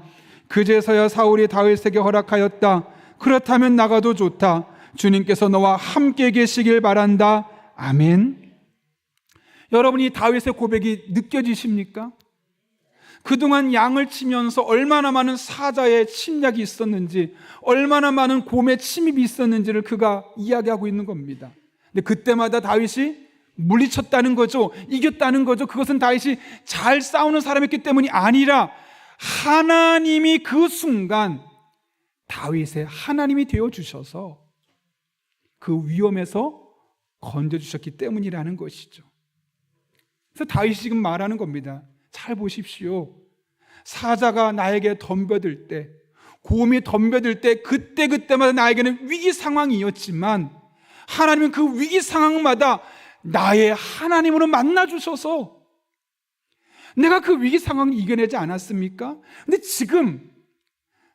그제서야 사울이 다윗에게 허락하였다. 그렇다면 나가도 좋다. 주님께서 너와 함께 계시길 바란다. 아멘. 여러분이 다윗의 고백이 느껴지십니까? 그동안 양을 치면서 얼마나 많은 사자의 침략이 있었는지, 얼마나 많은 곰의 침입이 있었는지를 그가 이야기하고 있는 겁니다. 근데 그때마다 다윗이 물리쳤다는 거죠. 이겼다는 거죠. 그것은 다윗이 잘 싸우는 사람이었기 때문이 아니라 하나님이 그 순간 다윗의 하나님이 되어주셔서 그 위험에서 건져주셨기 때문이라는 것이죠. 그래서 다윗이 지금 말하는 겁니다. 잘 보십시오. 사자가 나에게 덤벼들 때, 곰이 덤벼들 때 그때마다 나에게는 위기 상황이었지만 하나님은 그 위기 상황마다 나의 하나님으로 만나주셔서 내가 그 위기 상황을 이겨내지 않았습니까? 근데 지금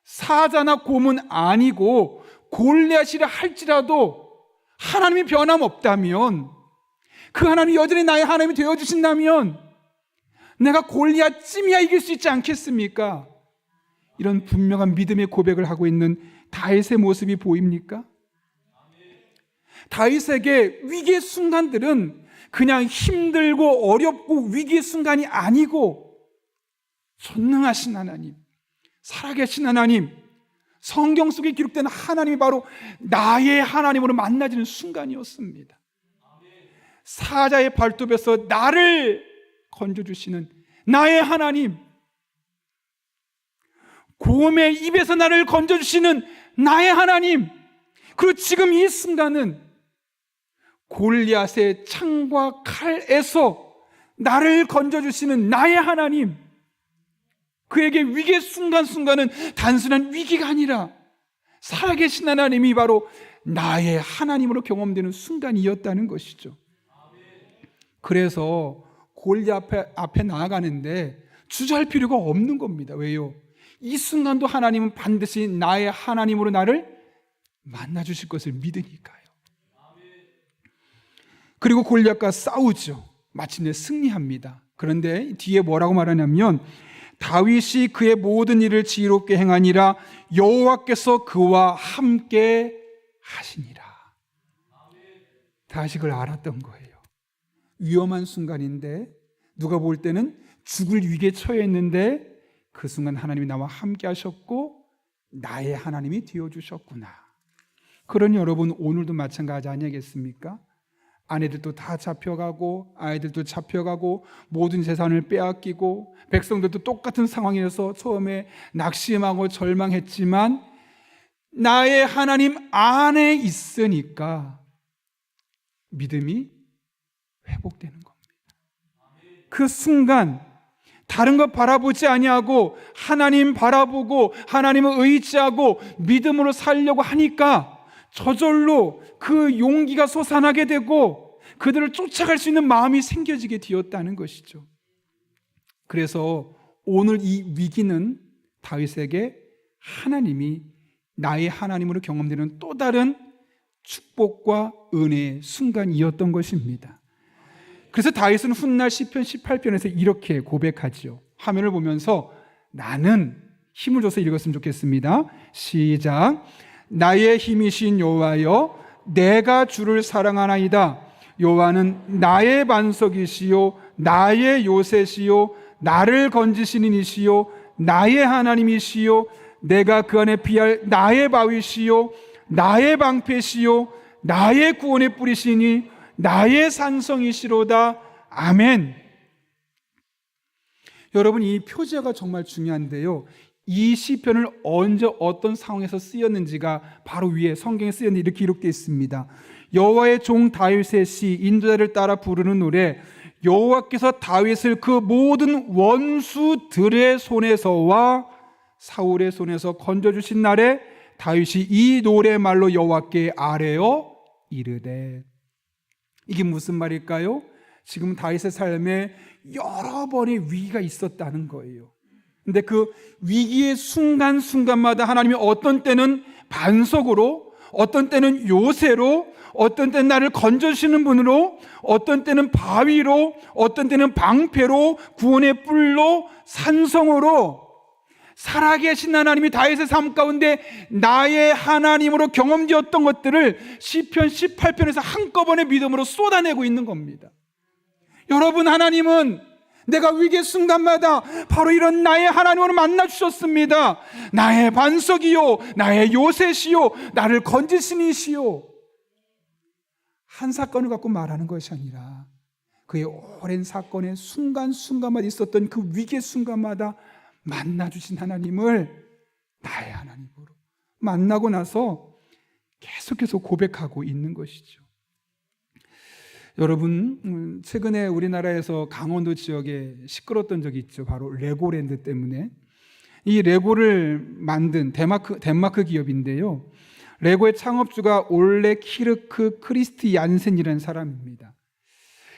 사자나 곰은 아니고 골리앗이라 할지라도 하나님이 변함없다면, 그 하나님이 여전히 나의 하나님이 되어주신다면 내가 골리앗 찜이야 이길 수 있지 않겠습니까? 이런 분명한 믿음의 고백을 하고 있는 다윗의 모습이 보입니까? 다윗에게 위기의 순간들은 그냥 힘들고 어렵고 위기의 순간이 아니고 전능하신 하나님, 살아계신 하나님, 성경 속에 기록된 하나님이 바로 나의 하나님으로 만나지는 순간이었습니다. 사자의 발톱에서 나를 건져주시는 나의 하나님, 곰의 입에서 나를 건져주시는 나의 하나님, 그리고 지금 이 순간은 골리앗의 창과 칼에서 나를 건져주시는 나의 하나님, 그에게 위기의 순간순간은 단순한 위기가 아니라 살아계신 하나님이 바로 나의 하나님으로 경험되는 순간이었다는 것이죠. 그래서 골리앗 앞에 나아가는데 주저할 필요가 없는 겁니다. 왜요? 이 순간도 하나님은 반드시 나의 하나님으로 나를 만나주실 것을 믿으니까요. 그리고 골리앗과 싸우죠. 마침내 승리합니다. 그런데 뒤에 뭐라고 말하냐면 다윗이 그의 모든 일을 지혜롭게 행하니라 여호와께서 그와 함께 하시니라. 다윗이 그걸 알았던 거예요. 위험한 순간인데, 누가 볼 때는 죽을 위기에 처해 있는데 그 순간 하나님이 나와 함께 하셨고 나의 하나님이 되어주셨구나. 그러니 여러분, 오늘도 마찬가지 아니겠습니까? 아내들도 다 잡혀가고 아이들도 잡혀가고 모든 재산을 빼앗기고 백성들도 똑같은 상황이어서 처음에 낙심하고 절망했지만 나의 하나님 안에 있으니까 믿음이 회복되는 겁니다. 그 순간 다른 것 바라보지 아니하고 하나님 바라보고 하나님을 의지하고 믿음으로 살려고 하니까 저절로 그 용기가 솟아나게 되고 그들을 쫓아갈 수 있는 마음이 생겨지게 되었다는 것이죠. 그래서 오늘 이 위기는 다윗에게 하나님이 나의 하나님으로 경험되는 또 다른 축복과 은혜의 순간이었던 것입니다. 그래서 다윗은 훗날 시편 18편에서 이렇게 고백하지요. 화면을 보면서 나는 힘을 줘서 읽었으면 좋겠습니다. 시작. 나의 힘이신 여호와여, 내가 주를 사랑하나이다. 여호와는 나의 반석이시요 나의 요새시요 나를 건지시는 이시요 나의 하나님이시요 내가 그 안에 피할 나의 바위시요 나의 방패시요 나의 구원의 뿌리시니 나의 산성이시로다. 아멘. 여러분, 이 표제가 정말 중요한데요, 이 시편을 언제 어떤 상황에서 쓰였는지가 바로 위에 성경에 쓰였는데 이렇게 기록되어 있습니다. 여호와의 종 다윗의 시, 인도자를 따라 부르는 노래. 여호와께서 다윗을 그 모든 원수들의 손에서와 사울의 손에서 건져주신 날에 다윗이 이 노래말로 여호와께 아뢰어 이르되. 이게 무슨 말일까요? 지금 다윗의 삶에 여러 번의 위기가 있었다는 거예요. 근데 그 위기의 순간순간마다 하나님이 어떤 때는 반석으로, 어떤 때는 요새로, 어떤 때는 나를 건져주시는 분으로, 어떤 때는 바위로, 어떤 때는 방패로, 구원의 뿔로, 산성으로 살아계신 하나님이 다윗의 삶 가운데 나의 하나님으로 경험되었던 것들을 시편 18편에서 한꺼번에 믿음으로 쏟아내고 있는 겁니다. 여러분, 하나님은 내가 위기의 순간마다 바로 이런 나의 하나님으로 만나주셨습니다. 나의 반석이요 나의 요새시요 나를 건지신 이시요. 한 사건을 갖고 말하는 것이 아니라 그의 오랜 사건의 순간순간마다 있었던 그 위기의 순간마다 만나주신 하나님을 나의 하나님으로 만나고 나서 계속해서 고백하고 있는 것이죠. 여러분, 최근에 우리나라에서 강원도 지역에 시끄러웠던 적이 있죠. 바로 레고랜드 때문에. 이 레고를 만든 덴마크 기업인데요, 레고의 창업주가 올레 키르크 크리스티얀센이라는 사람입니다.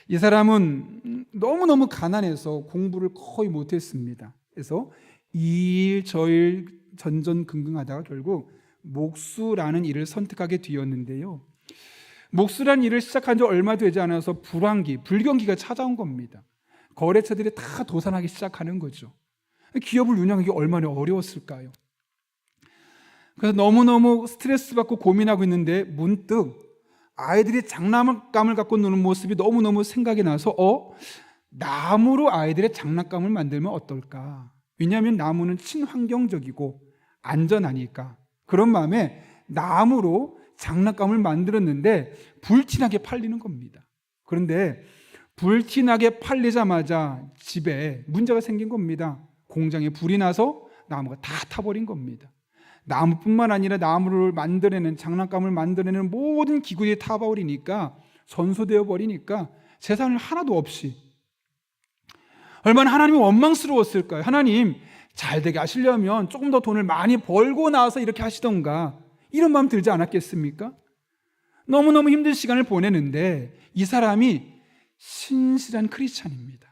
이 사람은 너무너무 가난해서 공부를 거의 못했습니다. 그래서 이일 저일 전전긍긍하다가 결국 목수라는 일을 선택하게 되었는데요, 목수라는 일을 시작한 지 얼마 되지 않아서 불경기가 찾아온 겁니다. 거래처들이 다 도산하기 시작하는 거죠. 기업을 운영하기 얼마나 어려웠을까요? 그래서 너무너무 스트레스 받고 고민하고 있는데 문득 아이들이 장난감을 갖고 노는 모습이 너무너무 생각이 나서 나무로 아이들의 장난감을 만들면 어떨까? 왜냐하면 나무는 친환경적이고 안전하니까. 그런 마음에 나무로 장난감을 만들었는데 불티나게 팔리는 겁니다. 그런데 불티나게 팔리자마자 집에 문제가 생긴 겁니다. 공장에 불이 나서 나무가 다 타버린 겁니다. 나무뿐만 아니라 나무를 만들어내는, 장난감을 만들어내는 모든 기구들이 타버리니까, 전소되어 버리니까 재산을 하나도 없이. 얼마나 하나님이 원망스러웠을까요? 하나님, 잘 되게 하시려면 조금 더 돈을 많이 벌고 나서 이렇게 하시던가, 이런 마음 들지 않았겠습니까? 너무너무 힘든 시간을 보내는데 이 사람이 신실한 크리스찬입니다.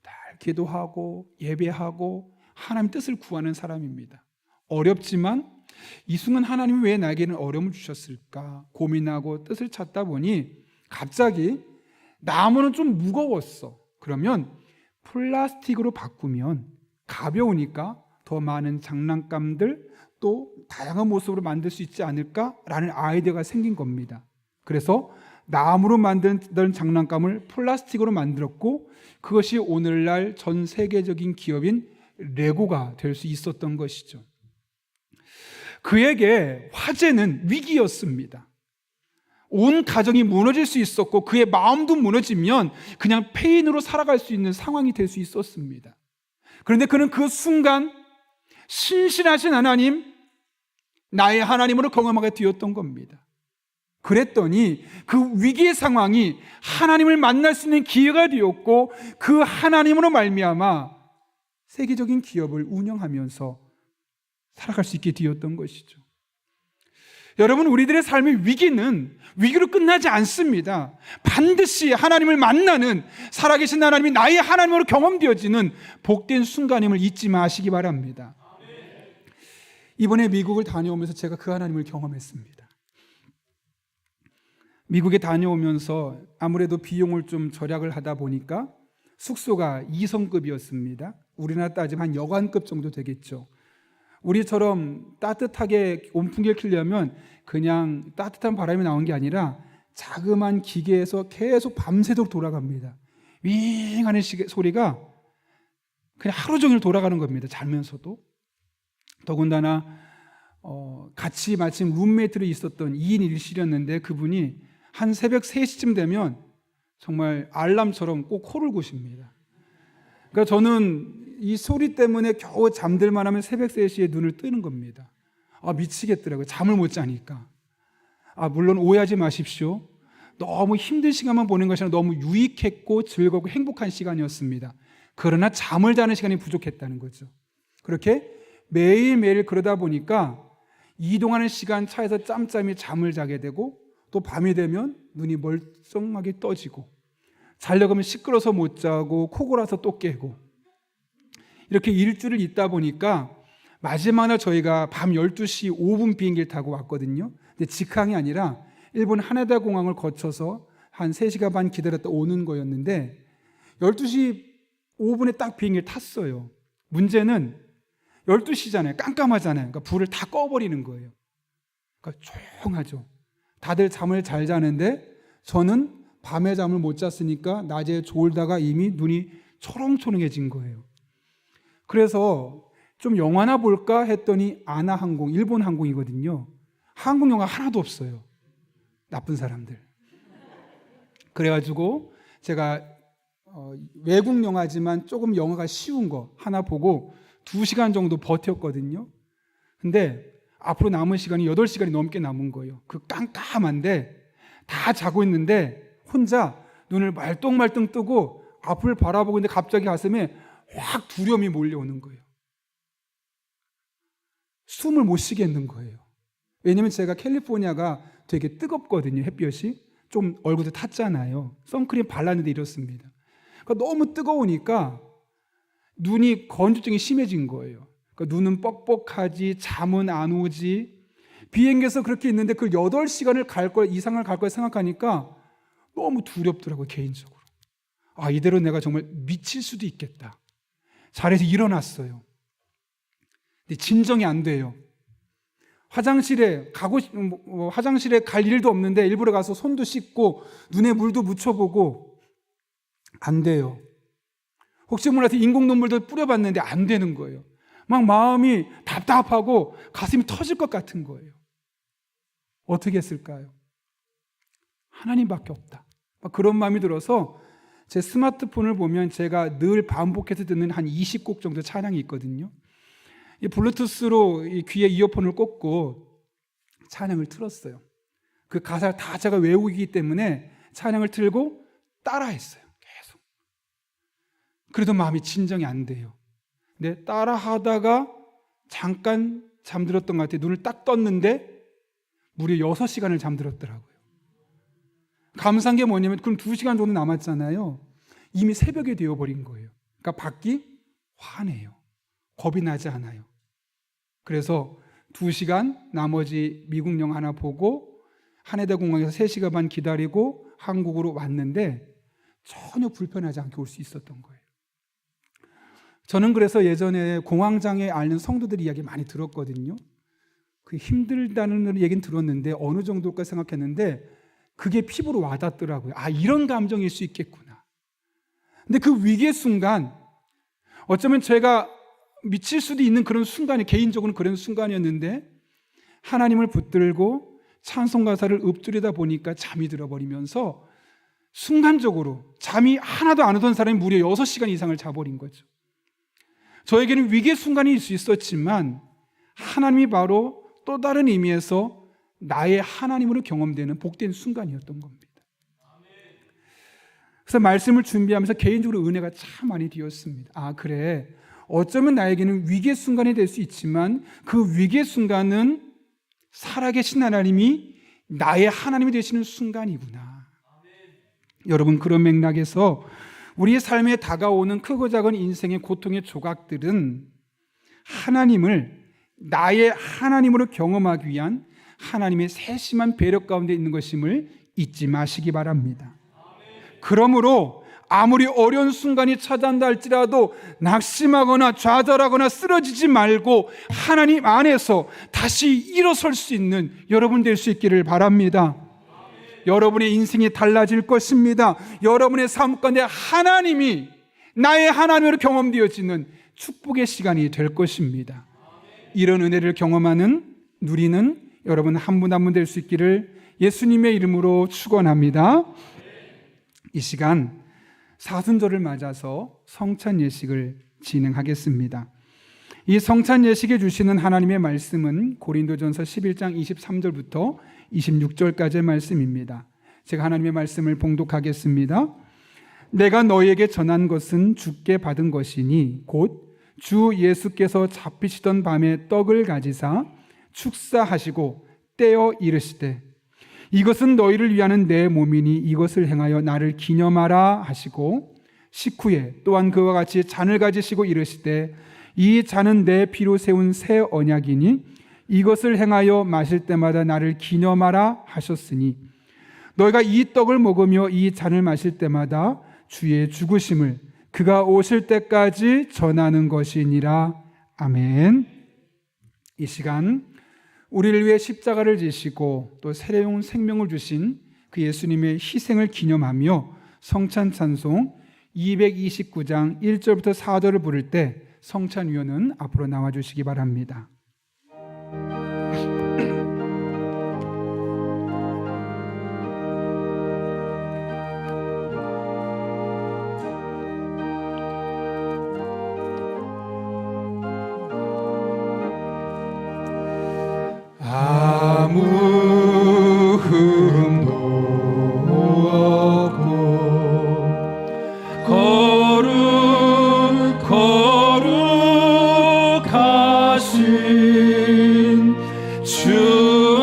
날 기도하고 예배하고 하나님 뜻을 구하는 사람입니다. 어렵지만 이 순간 하나님이 왜 나에게는 어려움을 주셨을까 고민하고 뜻을 찾다 보니 갑자기 나무는 좀 무거웠어. 그러면 플라스틱으로 바꾸면 가벼우니까 더 많은 장난감들, 또 다양한 모습으로 만들 수 있지 않을까라는 아이디어가 생긴 겁니다. 그래서 나무로 만든 장난감을 플라스틱으로 만들었고, 그것이 오늘날 전 세계적인 기업인 레고가 될 수 있었던 것이죠. 그에게 화재는 위기였습니다. 온 가정이 무너질 수 있었고 그의 마음도 무너지면 그냥 폐인으로 살아갈 수 있는 상황이 될 수 있었습니다. 그런데 그는 그 순간 신실하신 하나님, 나의 하나님으로 경험하게 되었던 겁니다. 그랬더니 그 위기의 상황이 하나님을 만날 수 있는 기회가 되었고, 그 하나님으로 말미암아 세계적인 기업을 운영하면서 살아갈 수 있게 되었던 것이죠. 여러분, 우리들의 삶의 위기는 위기로 끝나지 않습니다. 반드시 하나님을 만나는, 살아계신 하나님이 나의 하나님으로 경험되어지는 복된 순간임을 잊지 마시기 바랍니다. 이번에 미국을 다녀오면서 제가 그 하나님을 경험했습니다. 미국에 다녀오면서 아무래도 비용을 좀 절약을 하다 보니까 숙소가 2성급이었습니다. 우리나라 따지면 한 여관급 정도 되겠죠. 우리처럼 따뜻하게 온풍기를 켜려면 그냥 따뜻한 바람이 나온 게 아니라 자그마한 기계에서 계속 밤새도록 돌아갑니다. 윙 하는 소리가 그냥 하루 종일 돌아가는 겁니다. 자면서도. 더군다나 같이 마침 룸메이트로 있었던 2인 1실이었는데 그분이 한 새벽 3시쯤 되면 정말 알람처럼 꼭 코를 고십니다. 그러니까 저는 이 소리 때문에 겨우 잠들만 하면 새벽 3시에 눈을 뜨는 겁니다. 미치겠더라고요. 잠을 못 자니까. 물론 오해하지 마십시오. 너무 힘든 시간만 보낸 것이 아니라 너무 유익했고 즐겁고 행복한 시간이었습니다. 그러나 잠을 자는 시간이 부족했다는 거죠. 그렇게 매일매일 그러다 보니까 이동하는 시간 차에서 짬짬이 잠을 자게 되고 또 밤이 되면 눈이 멀쩡하게 떠지고 자려고 하면 시끄러워서 못 자고 코 골아서 또 깨고 이렇게 일주를 있다 보니까 마지막 날 저희가 밤 12시 5분 비행기를 타고 왔거든요. 근데 직항이 아니라 일본 하네다 공항을 거쳐서 한 3시간 반 기다렸다 오는 거였는데 12시 5분에 딱 비행기를 탔어요. 문제는 12시잖아요. 깜깜하잖아요. 그러니까 불을 다 꺼버리는 거예요. 그러니까 조용하죠. 다들 잠을 잘 자는데 저는 밤에 잠을 못 잤으니까 낮에 졸다가 이미 눈이 초롱초롱해진 거예요. 그래서 좀 영화나 볼까 했더니 아나항공, 일본 항공이거든요. 한국 영화 하나도 없어요. 나쁜 사람들. 그래가지고 제가 외국 영화지만 조금 영화가 쉬운 거 하나 보고 2시간 정도 버텼거든요. 근데 앞으로 남은 시간이 8시간이 넘게 남은 거예요. 그 깜깜한데 다 자고 있는데 혼자 눈을 말똥말똥 뜨고 앞을 바라보고 있는데 갑자기 가슴에 확 두려움이 몰려오는 거예요. 숨을 못 쉬겠는 거예요. 왜냐면 제가 캘리포니아가 되게 뜨겁거든요. 햇볕이 좀 얼굴도 탔잖아요. 선크림 발랐는데 이렇습니다. 그러니까 너무 뜨거우니까 눈이 건조증이 심해진 거예요. 그러니까 눈은 뻑뻑하지, 잠은 안 오지. 비행기에서 그렇게 있는데 그 8시간을 이상을 갈 걸 생각하니까 너무 두렵더라고요, 개인적으로. 이대로 내가 정말 미칠 수도 있겠다. 자리에서 일어났어요. 근데 진정이 안 돼요. 화장실에 갈 일도 없는데 일부러 가서 손도 씻고 눈에 물도 묻혀보고 안 돼요. 혹시 몰라서 인공 눈물도 뿌려봤는데 안 되는 거예요. 막 마음이 답답하고 가슴이 터질 것 같은 거예요. 어떻게 했을까요? 하나님밖에 없다. 그런 마음이 들어서 제 스마트폰을 보면 제가 늘 반복해서 듣는 한 20곡 정도 찬양이 있거든요. 이 블루투스로 이 귀에 이어폰을 꽂고 찬양을 틀었어요. 그 가사를 다 제가 외우기 때문에 찬양을 틀고 따라했어요. 계속. 그래도 마음이 진정이 안 돼요. 근데 따라하다가 잠깐 잠들었던 것 같아요. 눈을 딱 떴는데 무려 6시간을 잠들었더라고요. 감사한 게 뭐냐면 그럼 2시간 정도 남았잖아요. 이미 새벽이 되어버린 거예요. 그러니까 밖이 환해요. 겁이 나지 않아요. 그래서 2시간 나머지 미국 영화 하나 보고 하네다 공항에서 3시간 반 기다리고 한국으로 왔는데 전혀 불편하지 않게 올 수 있었던 거예요. 저는 그래서 예전에 공황장애 앓는 성도들 이야기 많이 들었거든요. 그 힘들다는 얘기는 들었는데 어느 정도일까 생각했는데 그게 피부로 와닿더라고요. 이런 감정일 수 있겠구나. 근데 그 위기의 순간 어쩌면 제가 미칠 수도 있는 그런 순간이 개인적으로는 그런 순간이었는데 하나님을 붙들고 찬송 가사를 읊조리다 보니까 잠이 들어버리면서 순간적으로 잠이 하나도 안 오던 사람이 무려 6시간 이상을 자버린 거죠. 저에게는 위기의 순간일 수 있었지만 하나님이 바로 또 다른 의미에서 나의 하나님으로 경험되는 복된 순간이었던 겁니다. 그래서 말씀을 준비하면서 개인적으로 은혜가 참 많이 되었습니다. 그래, 어쩌면 나에게는 위기의 순간이 될 수 있지만 그 위기의 순간은 살아계신 하나님이 나의 하나님이 되시는 순간이구나. 여러분, 그런 맥락에서 우리의 삶에 다가오는 크고 작은 인생의 고통의 조각들은 하나님을 나의 하나님으로 경험하기 위한 하나님의 세심한 배려 가운데 있는 것임을 잊지 마시기 바랍니다. 그러므로 아무리 어려운 순간이 찾아온다 할지라도 낙심하거나 좌절하거나 쓰러지지 말고 하나님 안에서 다시 일어설 수 있는 여러분 될 수 있기를 바랍니다. 여러분의 인생이 달라질 것입니다. 여러분의 삶 가운데 하나님이 나의 하나님으로 경험되어지는 축복의 시간이 될 것입니다. 이런 은혜를 경험하는, 누리는 여러분 한 분 한 분 될 수 있기를 예수님의 이름으로 축원합니다. 이 시간 사순절을 맞아서 성찬 예식을 진행하겠습니다. 이 성찬 예식에 주시는 하나님의 말씀은 고린도전서 11장 23절부터 26절까지의 말씀입니다. 제가 하나님의 말씀을 봉독하겠습니다. 내가 너희에게 전한 것은 주께 받은 것이니 곧 주 예수께서 잡히시던 밤에 떡을 가지사 축사하시고 떼어 이르시되 이것은 너희를 위하는 내 몸이니 이것을 행하여 나를 기념하라 하시고 식후에 또한 그와 같이 잔을 가지시고 이르시되 이 잔은 내 피로 세운 새 언약이니 이것을 행하여 마실 때마다 나를 기념하라 하셨으니 너희가 이 떡을 먹으며 이 잔을 마실 때마다 주의 죽으심을 그가 오실 때까지 전하는 것이니라. 아멘. 이 시간 우리를 위해 십자가를 지시고 또 새로운 생명을 주신 그 예수님의 희생을 기념하며 성찬 찬송 229장 1절부터 4절을 부를 때 성찬위원은 앞으로 나와주시기 바랍니다. 아무 흠도 없고 거룩하신 주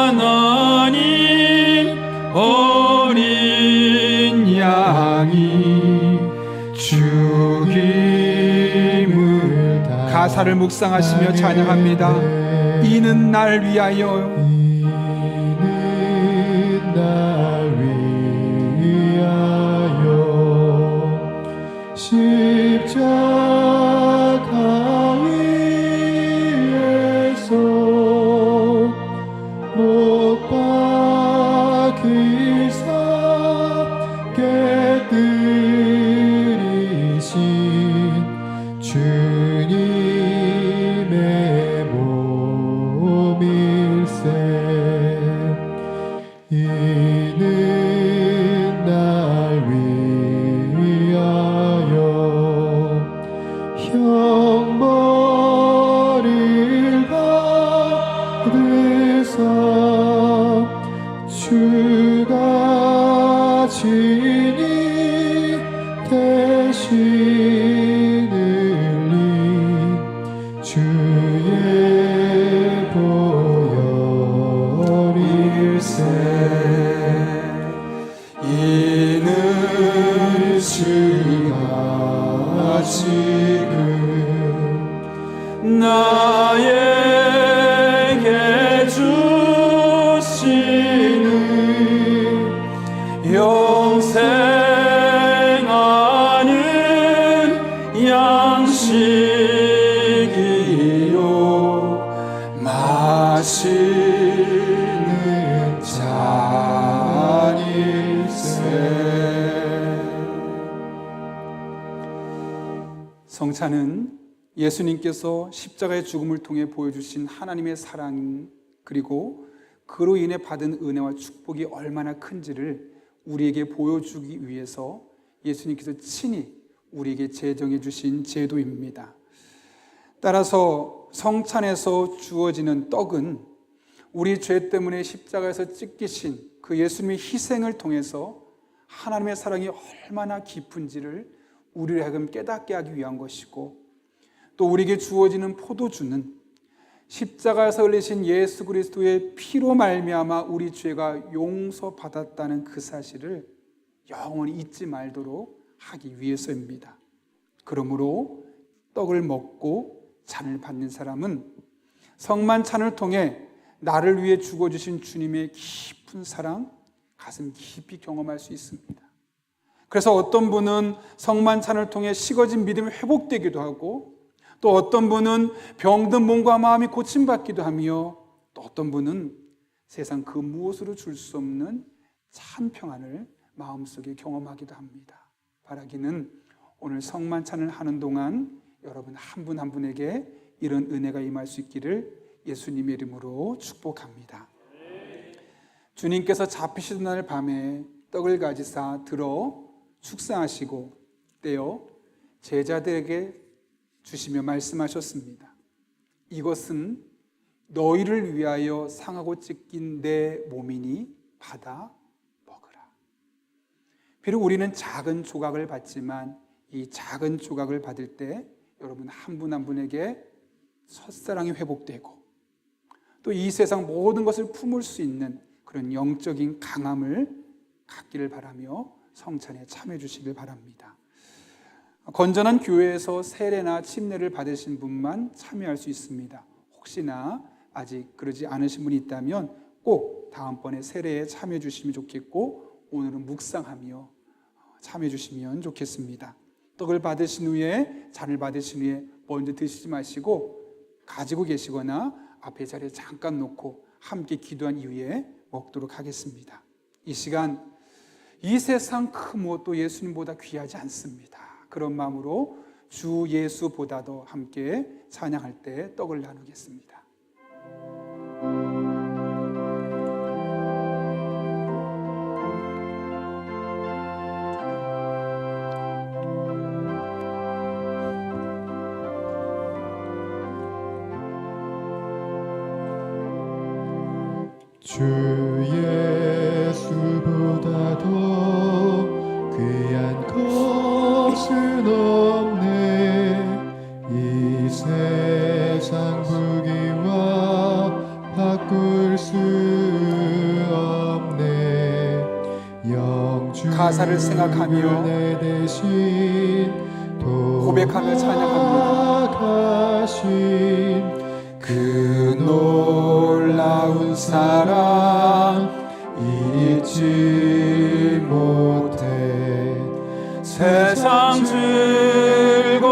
하나님 어린 양이 죽임을 가사를 묵상하시며 찬양합니다. 이는 날 위하여 이는 날 위하여 십자가 위에서 못 박히사 깨뜨리신 주님의 몸일세. 이는 날 위하여 형벌을 받으사 주가 진이 되시느니 주의 보혈일세. 이는 주가 지금 나에게 주시는 영생하는 양식이요 마시는 잔일세. 성찬은 예수님께서 십자가의 죽음을 통해 보여주신 하나님의 사랑 그리고 그로 인해 받은 은혜와 축복이 얼마나 큰지를 우리에게 보여주기 위해서 예수님께서 친히 우리에게 제정해 주신 제도입니다. 따라서 성찬에서 주어지는 떡은 우리 죄 때문에 십자가에서 찢기신 그 예수님의 희생을 통해서 하나님의 사랑이 얼마나 깊은지를 우리를 하여금 깨닫게 하기 위한 것이고, 또 우리에게 주어지는 포도주는 십자가에서 흘리신 예수 그리스도의 피로 말미암아 우리 죄가 용서받았다는 그 사실을 영원히 잊지 말도록 하기 위해서입니다. 그러므로 떡을 먹고 잔을 받는 사람은 성만찬을 통해 나를 위해 죽어주신 주님의 깊은 사랑, 가슴 깊이 경험할 수 있습니다. 그래서 어떤 분은 성만찬을 통해 식어진 믿음이 회복되기도 하고, 또 어떤 분은 병든 몸과 마음이 고침받기도 하며, 또 어떤 분은 세상 그 무엇으로 줄 수 없는 참 평안을 마음속에 경험하기도 합니다. 바라기는 오늘 성만찬을 하는 동안 여러분 한 분 한 분에게 이런 은혜가 임할 수 있기를 예수님의 이름으로 축복합니다. 주님께서 잡히시던 날 밤에 떡을 가지사 들어 축사하시고 떼어 제자들에게 주시며 말씀하셨습니다. 이것은 너희를 위하여 상하고 찢긴 내 몸이니 받아 먹으라. 비록 우리는 작은 조각을 받지만 이 작은 조각을 받을 때 여러분 한 분 한 분에게 첫사랑이 회복되고, 또 이 세상 모든 것을 품을 수 있는 그런 영적인 강함을 갖기를 바라며 성찬에 참여해 주시길 바랍니다. 건전한 교회에서 세례나 침례를 받으신 분만 참여할 수 있습니다. 혹시나 아직 그러지 않으신 분이 있다면 꼭 다음번에 세례에 참여해 주시면 좋겠고, 오늘은 묵상하며 참여해 주시면 좋겠습니다. 떡을 받으신 후에, 잔을 받으신 후에 먼저 드시지 마시고 가지고 계시거나 앞에 자리에 잠깐 놓고 함께 기도한 이후에 먹도록 하겠습니다. 이 시간 이 세상 그 무엇도 예수님보다 귀하지 않습니다. 그런 마음으로 주 예수보다도 함께 찬양할 때 떡을 나누겠습니다. 주 예수보다 더 귀한 것은 없네. 이 세상 부귀와 바꿀 수 없네. 영주를 가사를 생각하며 내 대신 고백하며 찬양합니다. 돌아가신 그 놀라운 사랑 잊지 못해. 세상 즐거움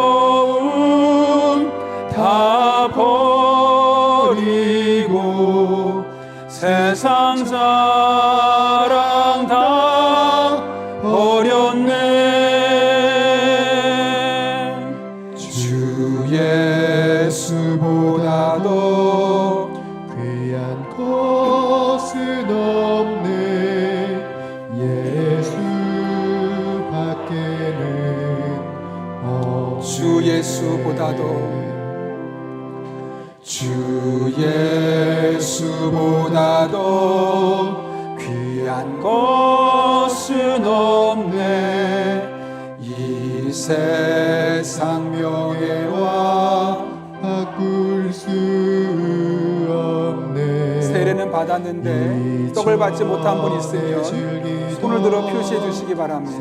다 버리고 세상 자랑 다 버렸네. 주 예수보다도 귀한 것은 없네. 예수 밖에는 없네. 주 예수보다도 주 예수보다도 귀한 것은 없네. 이 세상 명예와 바꿀 수 없네. 세례는 받았는데 떡을 받지 못한 분 있으면 손을 들어 표시해 주시기 바랍니다.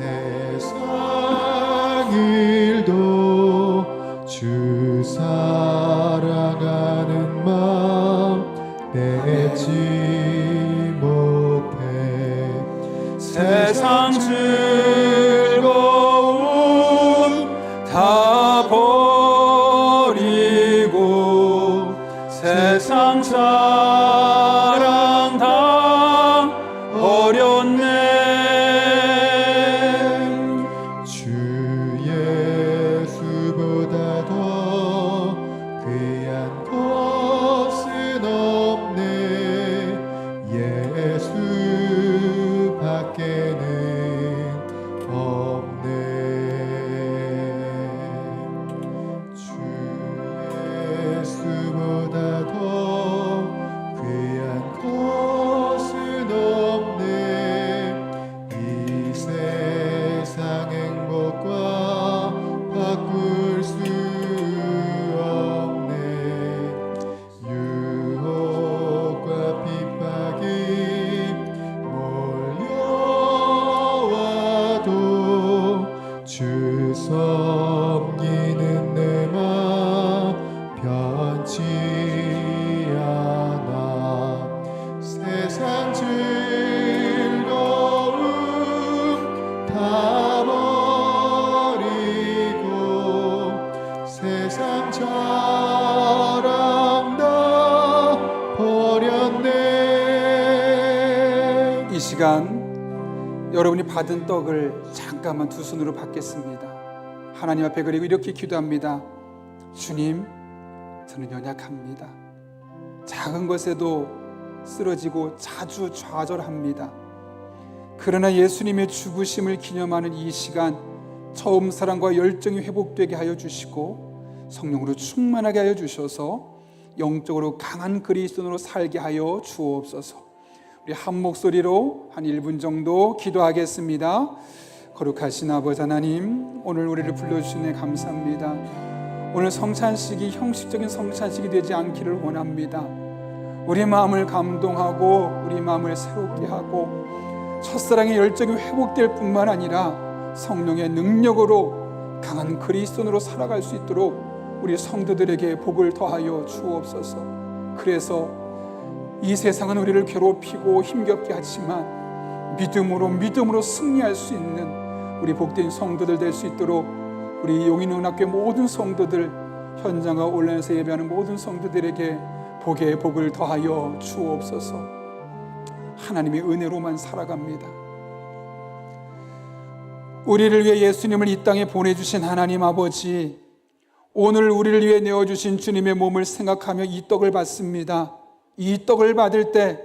세상 일도 주 사랑하는 마음 내지 못해. 세상 즐거움 다 버리고 세상 자랑 다 버렸네. 주 예수보다도 귀한 것은 없네. 예수 밖에는 없네. 주 예수보다도 귀한 것은 없네. 이 세상 행복과 시간 여러분이 받은 떡을 잠깐만 두 손으로 받겠습니다. 하나님 앞에 그리고 이렇게 기도합니다. 주님, 저는 연약합니다. 작은 것에도 쓰러지고 자주 좌절합니다. 그러나 예수님의 죽으심을 기념하는 이 시간, 처음 사랑과 열정이 회복되게 하여 주시고 성령으로 충만하게 하여 주셔서 영적으로 강한 그리스도인으로 살게 하여 주옵소서. 우리 한 목소리로 한 1분 정도 기도하겠습니다. 거룩하신 아버지 하나님, 오늘 우리를 불러주시네 감사합니다. 오늘 성찬식이 형식적인 성찬식이 되지 않기를 원합니다. 우리 마음을 감동하고 우리 마음을 새롭게 하고 첫사랑의 열정이 회복될 뿐만 아니라 성령의 능력으로 강한 그리스도인으로 살아갈 수 있도록 우리 성도들에게 복을 더하여 주옵소서. 그래서 이 세상은 우리를 괴롭히고 힘겹게 하지만 믿음으로 승리할 수 있는 우리 복된 성도들 될 수 있도록 우리 용인은학교 모든 성도들, 현장과 온라인에서 예배하는 모든 성도들에게 복의 복을 더하여 주옵소서. 하나님의 은혜로만 살아갑니다. 우리를 위해 예수님을 이 땅에 보내주신 하나님 아버지, 오늘 우리를 위해 내어주신 주님의 몸을 생각하며 이 떡을 받습니다. 이 떡을 받을 때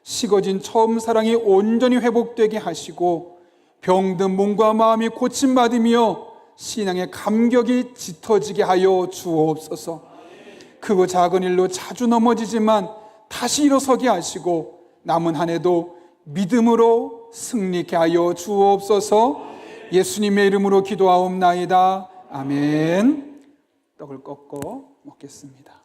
식어진 처음 사랑이 온전히 회복되게 하시고 병든 몸과 마음이 고침받으며 신앙의 감격이 짙어지게 하여 주옵소서. 크고 작은 일로 자주 넘어지지만 다시 일어서게 하시고 남은 한 해도 믿음으로 승리케 하여 주옵소서. 예수님의 이름으로 기도하옵나이다. 아멘. 떡을 꺾어 먹겠습니다.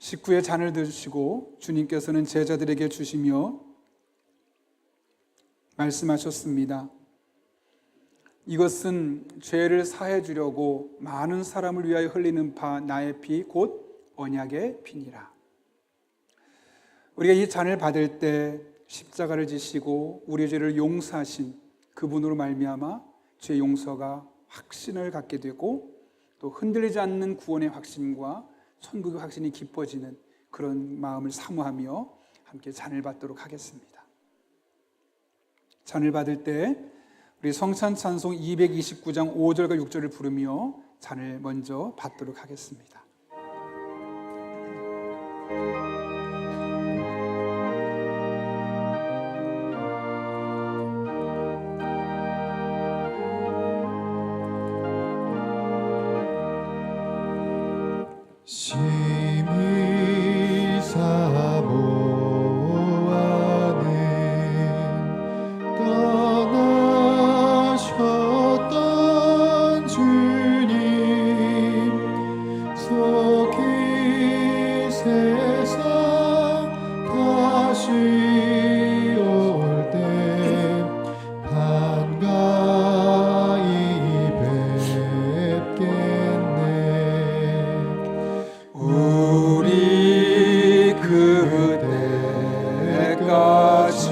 식후에 잔을 드시고 주님께서는 제자들에게 주시며 말씀하셨습니다. 이것은 죄를 사해 주려고 많은 사람을 위하여 흘리는 바 나의 피 곧 언약의 피니라. 우리가 이 잔을 받을 때 십자가를 지시고 우리의 죄를 용서하신 그분으로 말미암아 죄 용서가 확신을 갖게 되고 또 흔들리지 않는 구원의 확신과 천국의 확신이 깊어지는 그런 마음을 사모하며 함께 잔을 받도록 하겠습니다. 잔을 받을 때 우리 성찬 찬송 229장 5절과 6절을 부르며 잔을 먼저 받도록 하겠습니다. 심히 사모하는 떠나셨던 주님 속히 세상 다시 올 때 반가이 뵙겠네. 우리 그때까지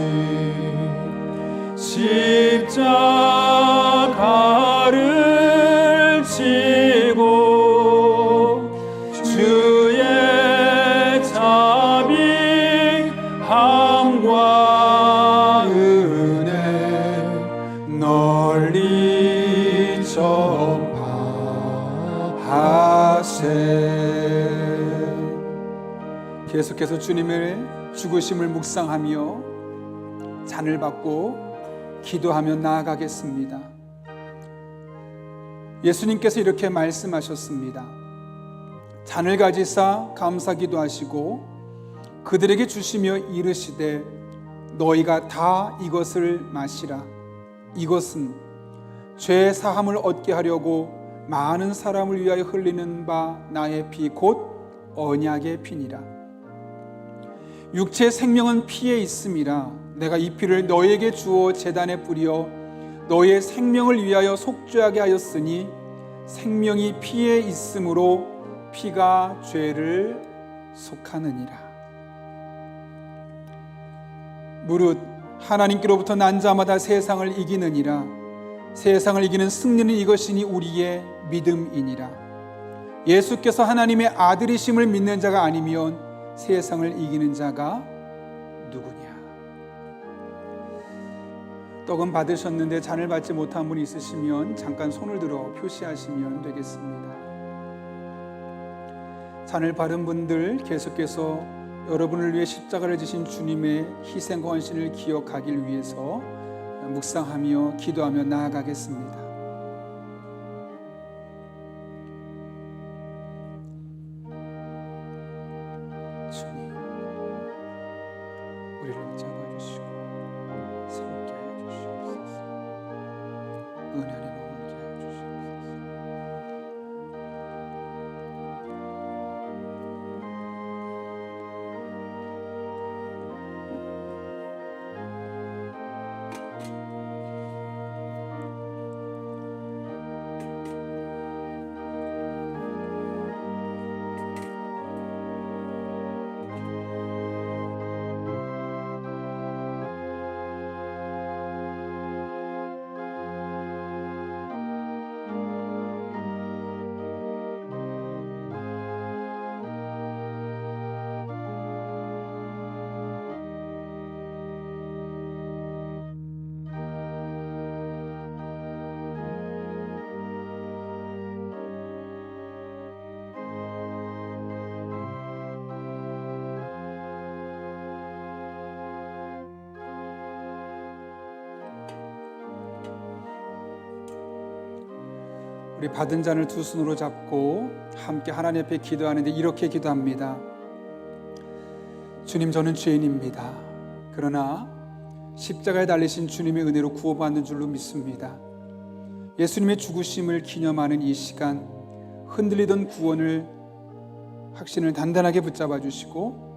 십자가를 지고 주의 자비함과 은혜 널리 전파하세. 계속해서 주님의 죽으심을 묵상하며 잔을 받고 기도하며 나아가겠습니다. 예수님께서 이렇게 말씀하셨습니다. 잔을 가지사 감사 기도하시고 그들에게 주시며 이르시되 너희가 다 이것을 마시라. 이것은 죄 사함을 얻게 하려고 많은 사람을 위하여 흘리는 바 나의 피 곧 언약의 피니라. 육체의 생명은 피에 있음이라. 내가 이 피를 너희에게 주어 제단에 뿌려 너희의 생명을 위하여 속죄하게 하였으니 생명이 피에 있으므로 피가 죄를 속하느니라. 무릇 하나님께로부터 난 자마다 세상을 이기느니라. 세상을 이기는 승리는 이것이니 우리의 믿음이니라. 예수께서 하나님의 아들이심을 믿는 자가 아니면 세상을 이기는 자가 누구냐? 떡은 받으셨는데 잔을 받지 못한 분이 있으시면 잠깐 손을 들어 표시하시면 되겠습니다. 잔을 받은 분들 계속해서 여러분을 위해 십자가를 지신 주님의 희생과 헌신을 기억하길 위해서 묵상하며 기도하며 나아가겠습니다. 주님, 우리를 잡아주시고 새롭게 하여 주시옵소서. 은혜 안에 머물게 하여 주시옵소서. 우리 받은 잔을 두 손으로 잡고 함께 하나님 앞에 기도하는데 이렇게 기도합니다. 주님, 저는 죄인입니다. 그러나 십자가에 달리신 주님의 은혜로 구원받는 줄로 믿습니다. 예수님의 죽으심을 기념하는 이 시간, 흔들리던 구원을 확신을 단단하게 붙잡아 주시고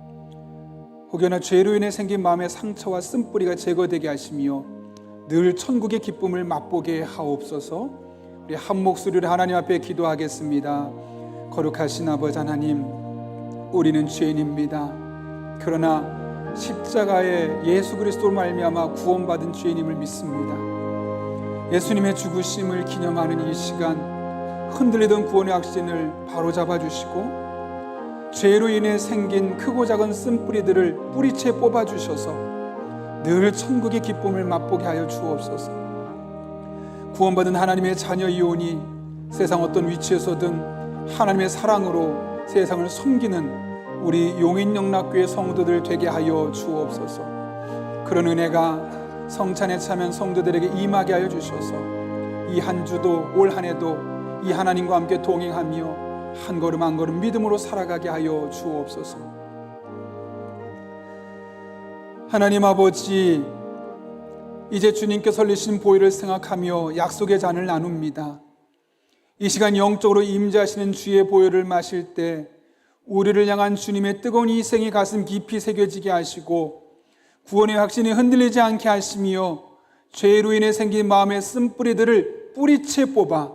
혹여나 죄로 인해 생긴 마음의 상처와 쓴뿌리가 제거되게 하시며 늘 천국의 기쁨을 맛보게 하옵소서. 우리 한 목소리로 하나님 앞에 기도하겠습니다. 거룩하신 아버지 하나님, 우리는 죄인입니다. 그러나 십자가에 예수 그리스도로 말미암아 구원받은 죄인임을 믿습니다. 예수님의 죽으심을 기념하는 이 시간, 흔들리던 구원의 확신을 바로잡아 주시고 죄로 인해 생긴 크고 작은 쓴뿌리들을 뿌리채 뽑아 주셔서 늘 천국의 기쁨을 맛보게 하여 주옵소서. 구원받은 하나님의 자녀이오니 세상 어떤 위치에서든 하나님의 사랑으로 세상을 섬기는 우리 용인영락교회 성도들 되게 하여 주옵소서. 그런 은혜가 성찬에 참여한 성도들에게 임하게 하여 주셔서 이 한 주도 올 한 해도 이 하나님과 함께 동행하며 한 걸음 한 걸음 믿음으로 살아가게 하여 주옵소서. 하나님 아버지, 이제 주님께서 흘리신 보혈을 생각하며 약속의 잔을 나눕니다. 이 시간 영적으로 임재하시는 주의 보혈을 마실 때 우리를 향한 주님의 뜨거운 희생이 가슴 깊이 새겨지게 하시고 구원의 확신이 흔들리지 않게 하시며 죄로 인해 생긴 마음의 쓴뿌리들을 뿌리채 뽑아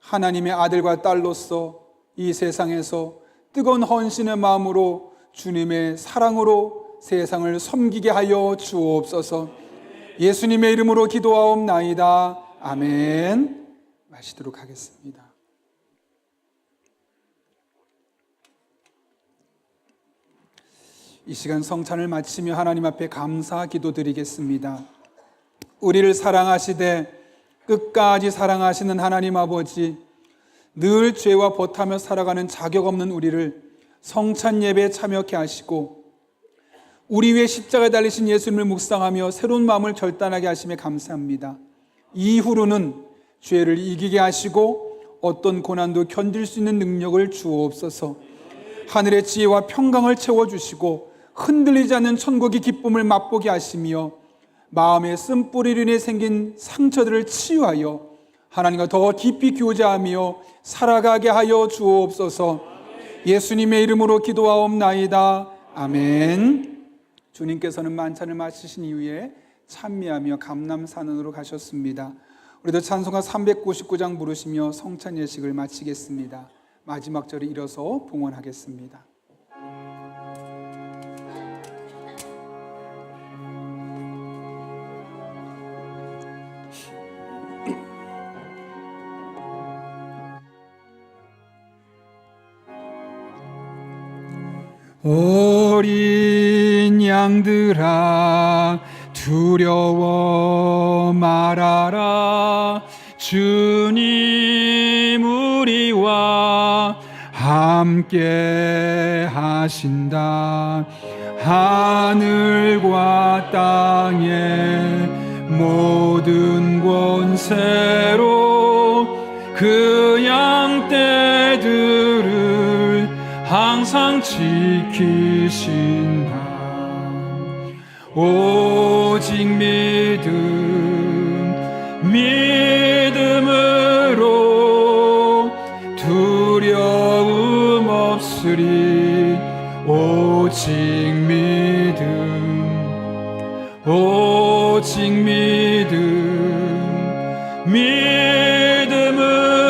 하나님의 아들과 딸로서 이 세상에서 뜨거운 헌신의 마음으로 주님의 사랑으로 세상을 섬기게 하여 주옵소서. 예수님의 이름으로 기도하옵나이다. 아멘. 마시도록 하겠습니다. 이 시간 성찬을 마치며 하나님 앞에 감사 기도드리겠습니다. 우리를 사랑하시되 끝까지 사랑하시는 하나님 아버지, 늘 죄와 버타며 살아가는 자격 없는 우리를 성찬 예배에 참여케 하시고 우리 위에 십자가에 달리신 예수님을 묵상하며 새로운 마음을 결단하게 하심에 감사합니다. 이후로는 죄를 이기게 하시고 어떤 고난도 견딜 수 있는 능력을 주옵소서. 하늘의 지혜와 평강을 채워주시고 흔들리지 않는 천국의 기쁨을 맛보게 하시며 마음의 쓴뿌리로 인해 생긴 상처들을 치유하여 하나님과 더 깊이 교제하며 살아가게 하여 주옵소서. 예수님의 이름으로 기도하옵나이다. 아멘. 주님께서는 만찬을 마치신 이후에 찬미하며 감람산으로 가셨습니다. 우리도 찬송가 399장 부르시며 성찬 예식을 마치겠습니다. 마지막 절에 일어서 봉헌하겠습니다. 어린 양들아 두려워 말아라. 주님 우리와 함께 하신다. 하늘과 땅의 모든 권세로 그 양떼들을 항상 지키신다. 오직 믿음으로 두려움 없으리. 오직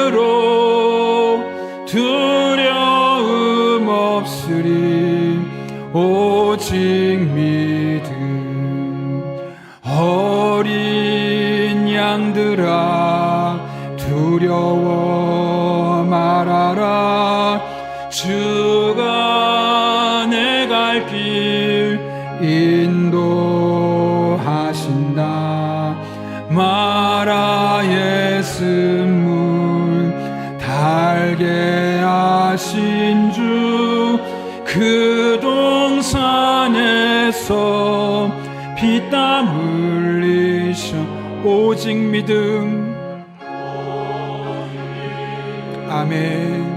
믿음으로 두려움 없으리. 오직 믿음. 어린 양들아 두려워 말아라. 주가 내 갈 길 인도하신다. 마라의 쓴물 달게 하신 주 그 동산에서 피땀 흘리셔. 오직 믿음. 아멘.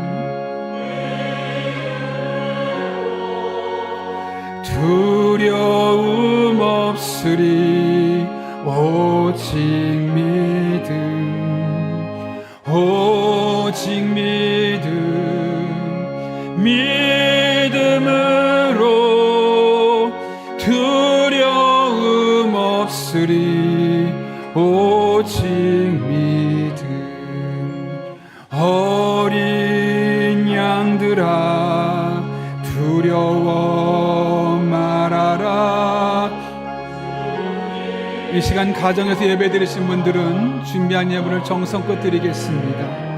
두려움 없으리. 오직 믿음. 오직 믿음으로 두려움 없으리. 오직 믿음. 어린 양들아 두려워 말아라. 이 시간 가정에서 예배 드리신 분들은 준비한 예물을 정성껏 드리겠습니다.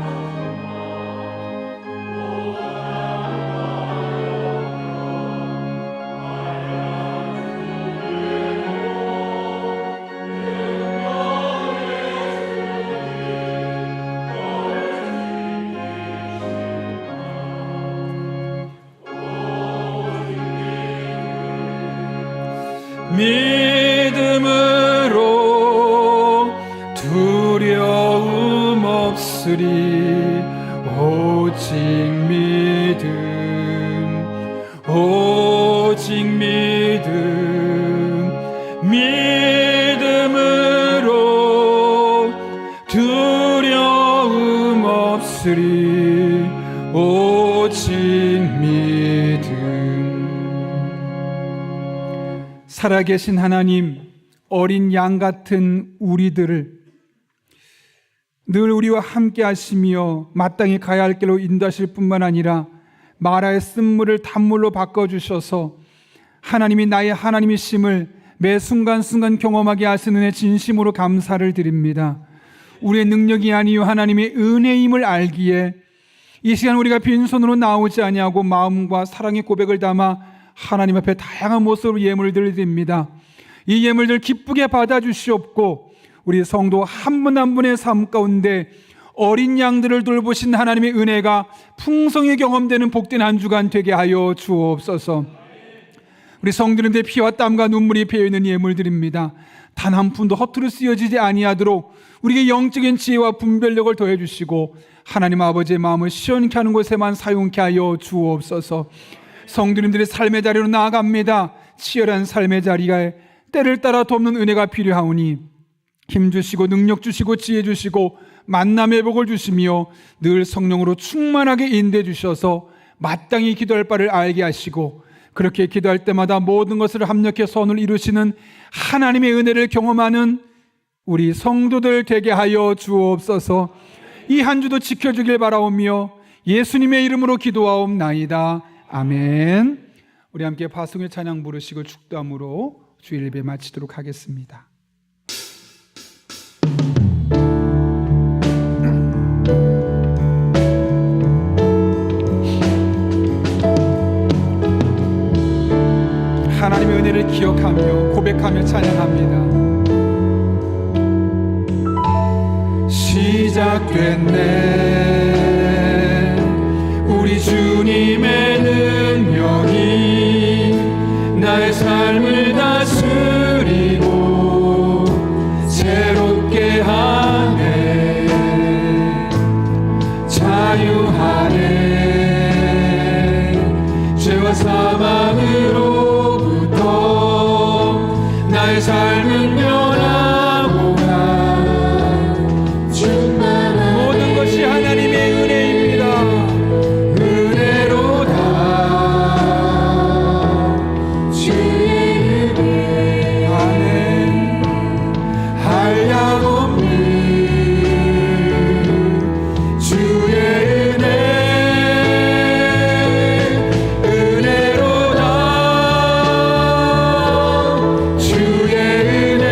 믿음으로 두려움 없으리. 오직 믿음. 오직 믿음. 믿음으로 두려움 없으리. 오직 믿음. 살아계신 하나님, 어린 양 같은 우리들을 늘 우리와 함께 하시며 마땅히 가야 할 길로 인도하실 뿐만 아니라 마라의 쓴물을 단물로 바꿔주셔서 하나님이 나의 하나님이심을 매 순간순간 경험하게 하시는 은혜 진심으로 감사를 드립니다. 우리의 능력이 아니요 하나님의 은혜임을 알기에 이 시간 우리가 빈손으로 나오지 아니하고 마음과 사랑의 고백을 담아 하나님 앞에 다양한 모습으로 예물들을 드립니다. 이 예물들 기쁘게 받아주시옵고 우리 성도 한 분 한 분의 삶 가운데 어린 양들을 돌보신 하나님의 은혜가 풍성히 경험되는 복된 한 주간 되게 하여 주옵소서. 우리 성도님들의 피와 땀과 눈물이 배어있는 예물들입니다. 단 한 푼도 허투루 쓰여지지 아니하도록 우리에게 영적인 지혜와 분별력을 더해 주시고 하나님 아버지의 마음을 시원케 하는 곳에만 사용케 하여 주옵소서. 성도님들의 삶의 자리로 나아갑니다. 치열한 삶의 자리가 때를 따라 돕는 은혜가 필요하오니 힘 주시고 능력 주시고 지혜 주시고 만남의 복을 주시며 늘 성령으로 충만하게 인도해 주셔서 마땅히 기도할 바를 알게 하시고 그렇게 기도할 때마다 모든 것을 합력해 선을 이루시는 하나님의 은혜를 경험하는 우리 성도들 되게 하여 주옵소서. 이 한 주도 지켜주길 바라오며 예수님의 이름으로 기도하옵나이다. 아멘. 우리 함께 파송의 찬양 부르시고 축도함으로 주일 예배 마치도록 하겠습니다. 기도하며 고백하며 찬양합니다. 시작됐네 우리 주님의 능력이 나의 삶을 다스리고 새롭게 하네 자유하네 죄와 사망으로부터 나의 삶은 변하고 모든 것이 하나님의 은혜입니다. 은혜로다 주의 은혜 아멘 한량없는 주의 은혜 은혜로다 주의 은혜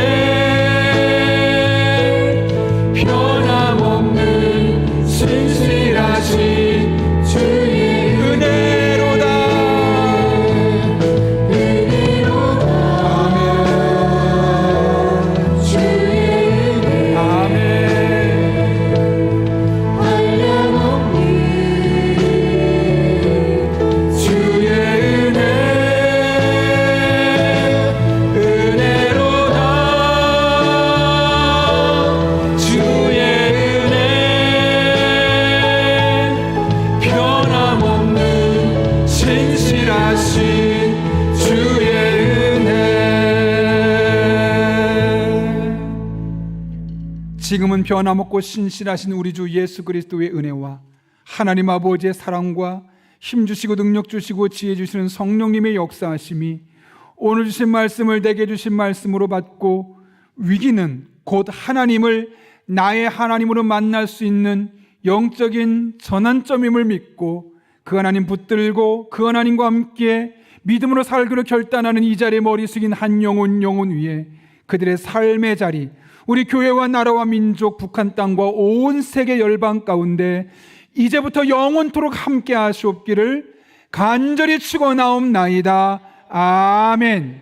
변함없는 신실하신 주의 은혜로다 은혜로다 아멘 주의 은혜 아멘 한량없는 주의 은혜 은혜로다 주의 은혜 변함없는 신실하신 주의 은혜 지금은 변함없고 신실하신 우리 주 예수 그리스도의 은혜와 하나님 아버지의 사랑과 힘주시고 능력주시고 지혜주시는 성령님의 역사하심이 오늘 주신 말씀을 내게 주신 말씀으로 받고 위기는 곧 하나님을 나의 하나님으로 만날 수 있는 영적인 전환점임을 믿고 그 하나님 붙들고 그 하나님과 함께 믿음으로 살기로 결단하는 이 자리에 머리 숙인 한 영혼 위에 그들의 삶의 자리 우리 교회와 나라와 민족 북한 땅과 온 세계 열방 가운데 이제부터 영원토록 함께 하시옵기를 간절히 축원하옵나이다. 아멘.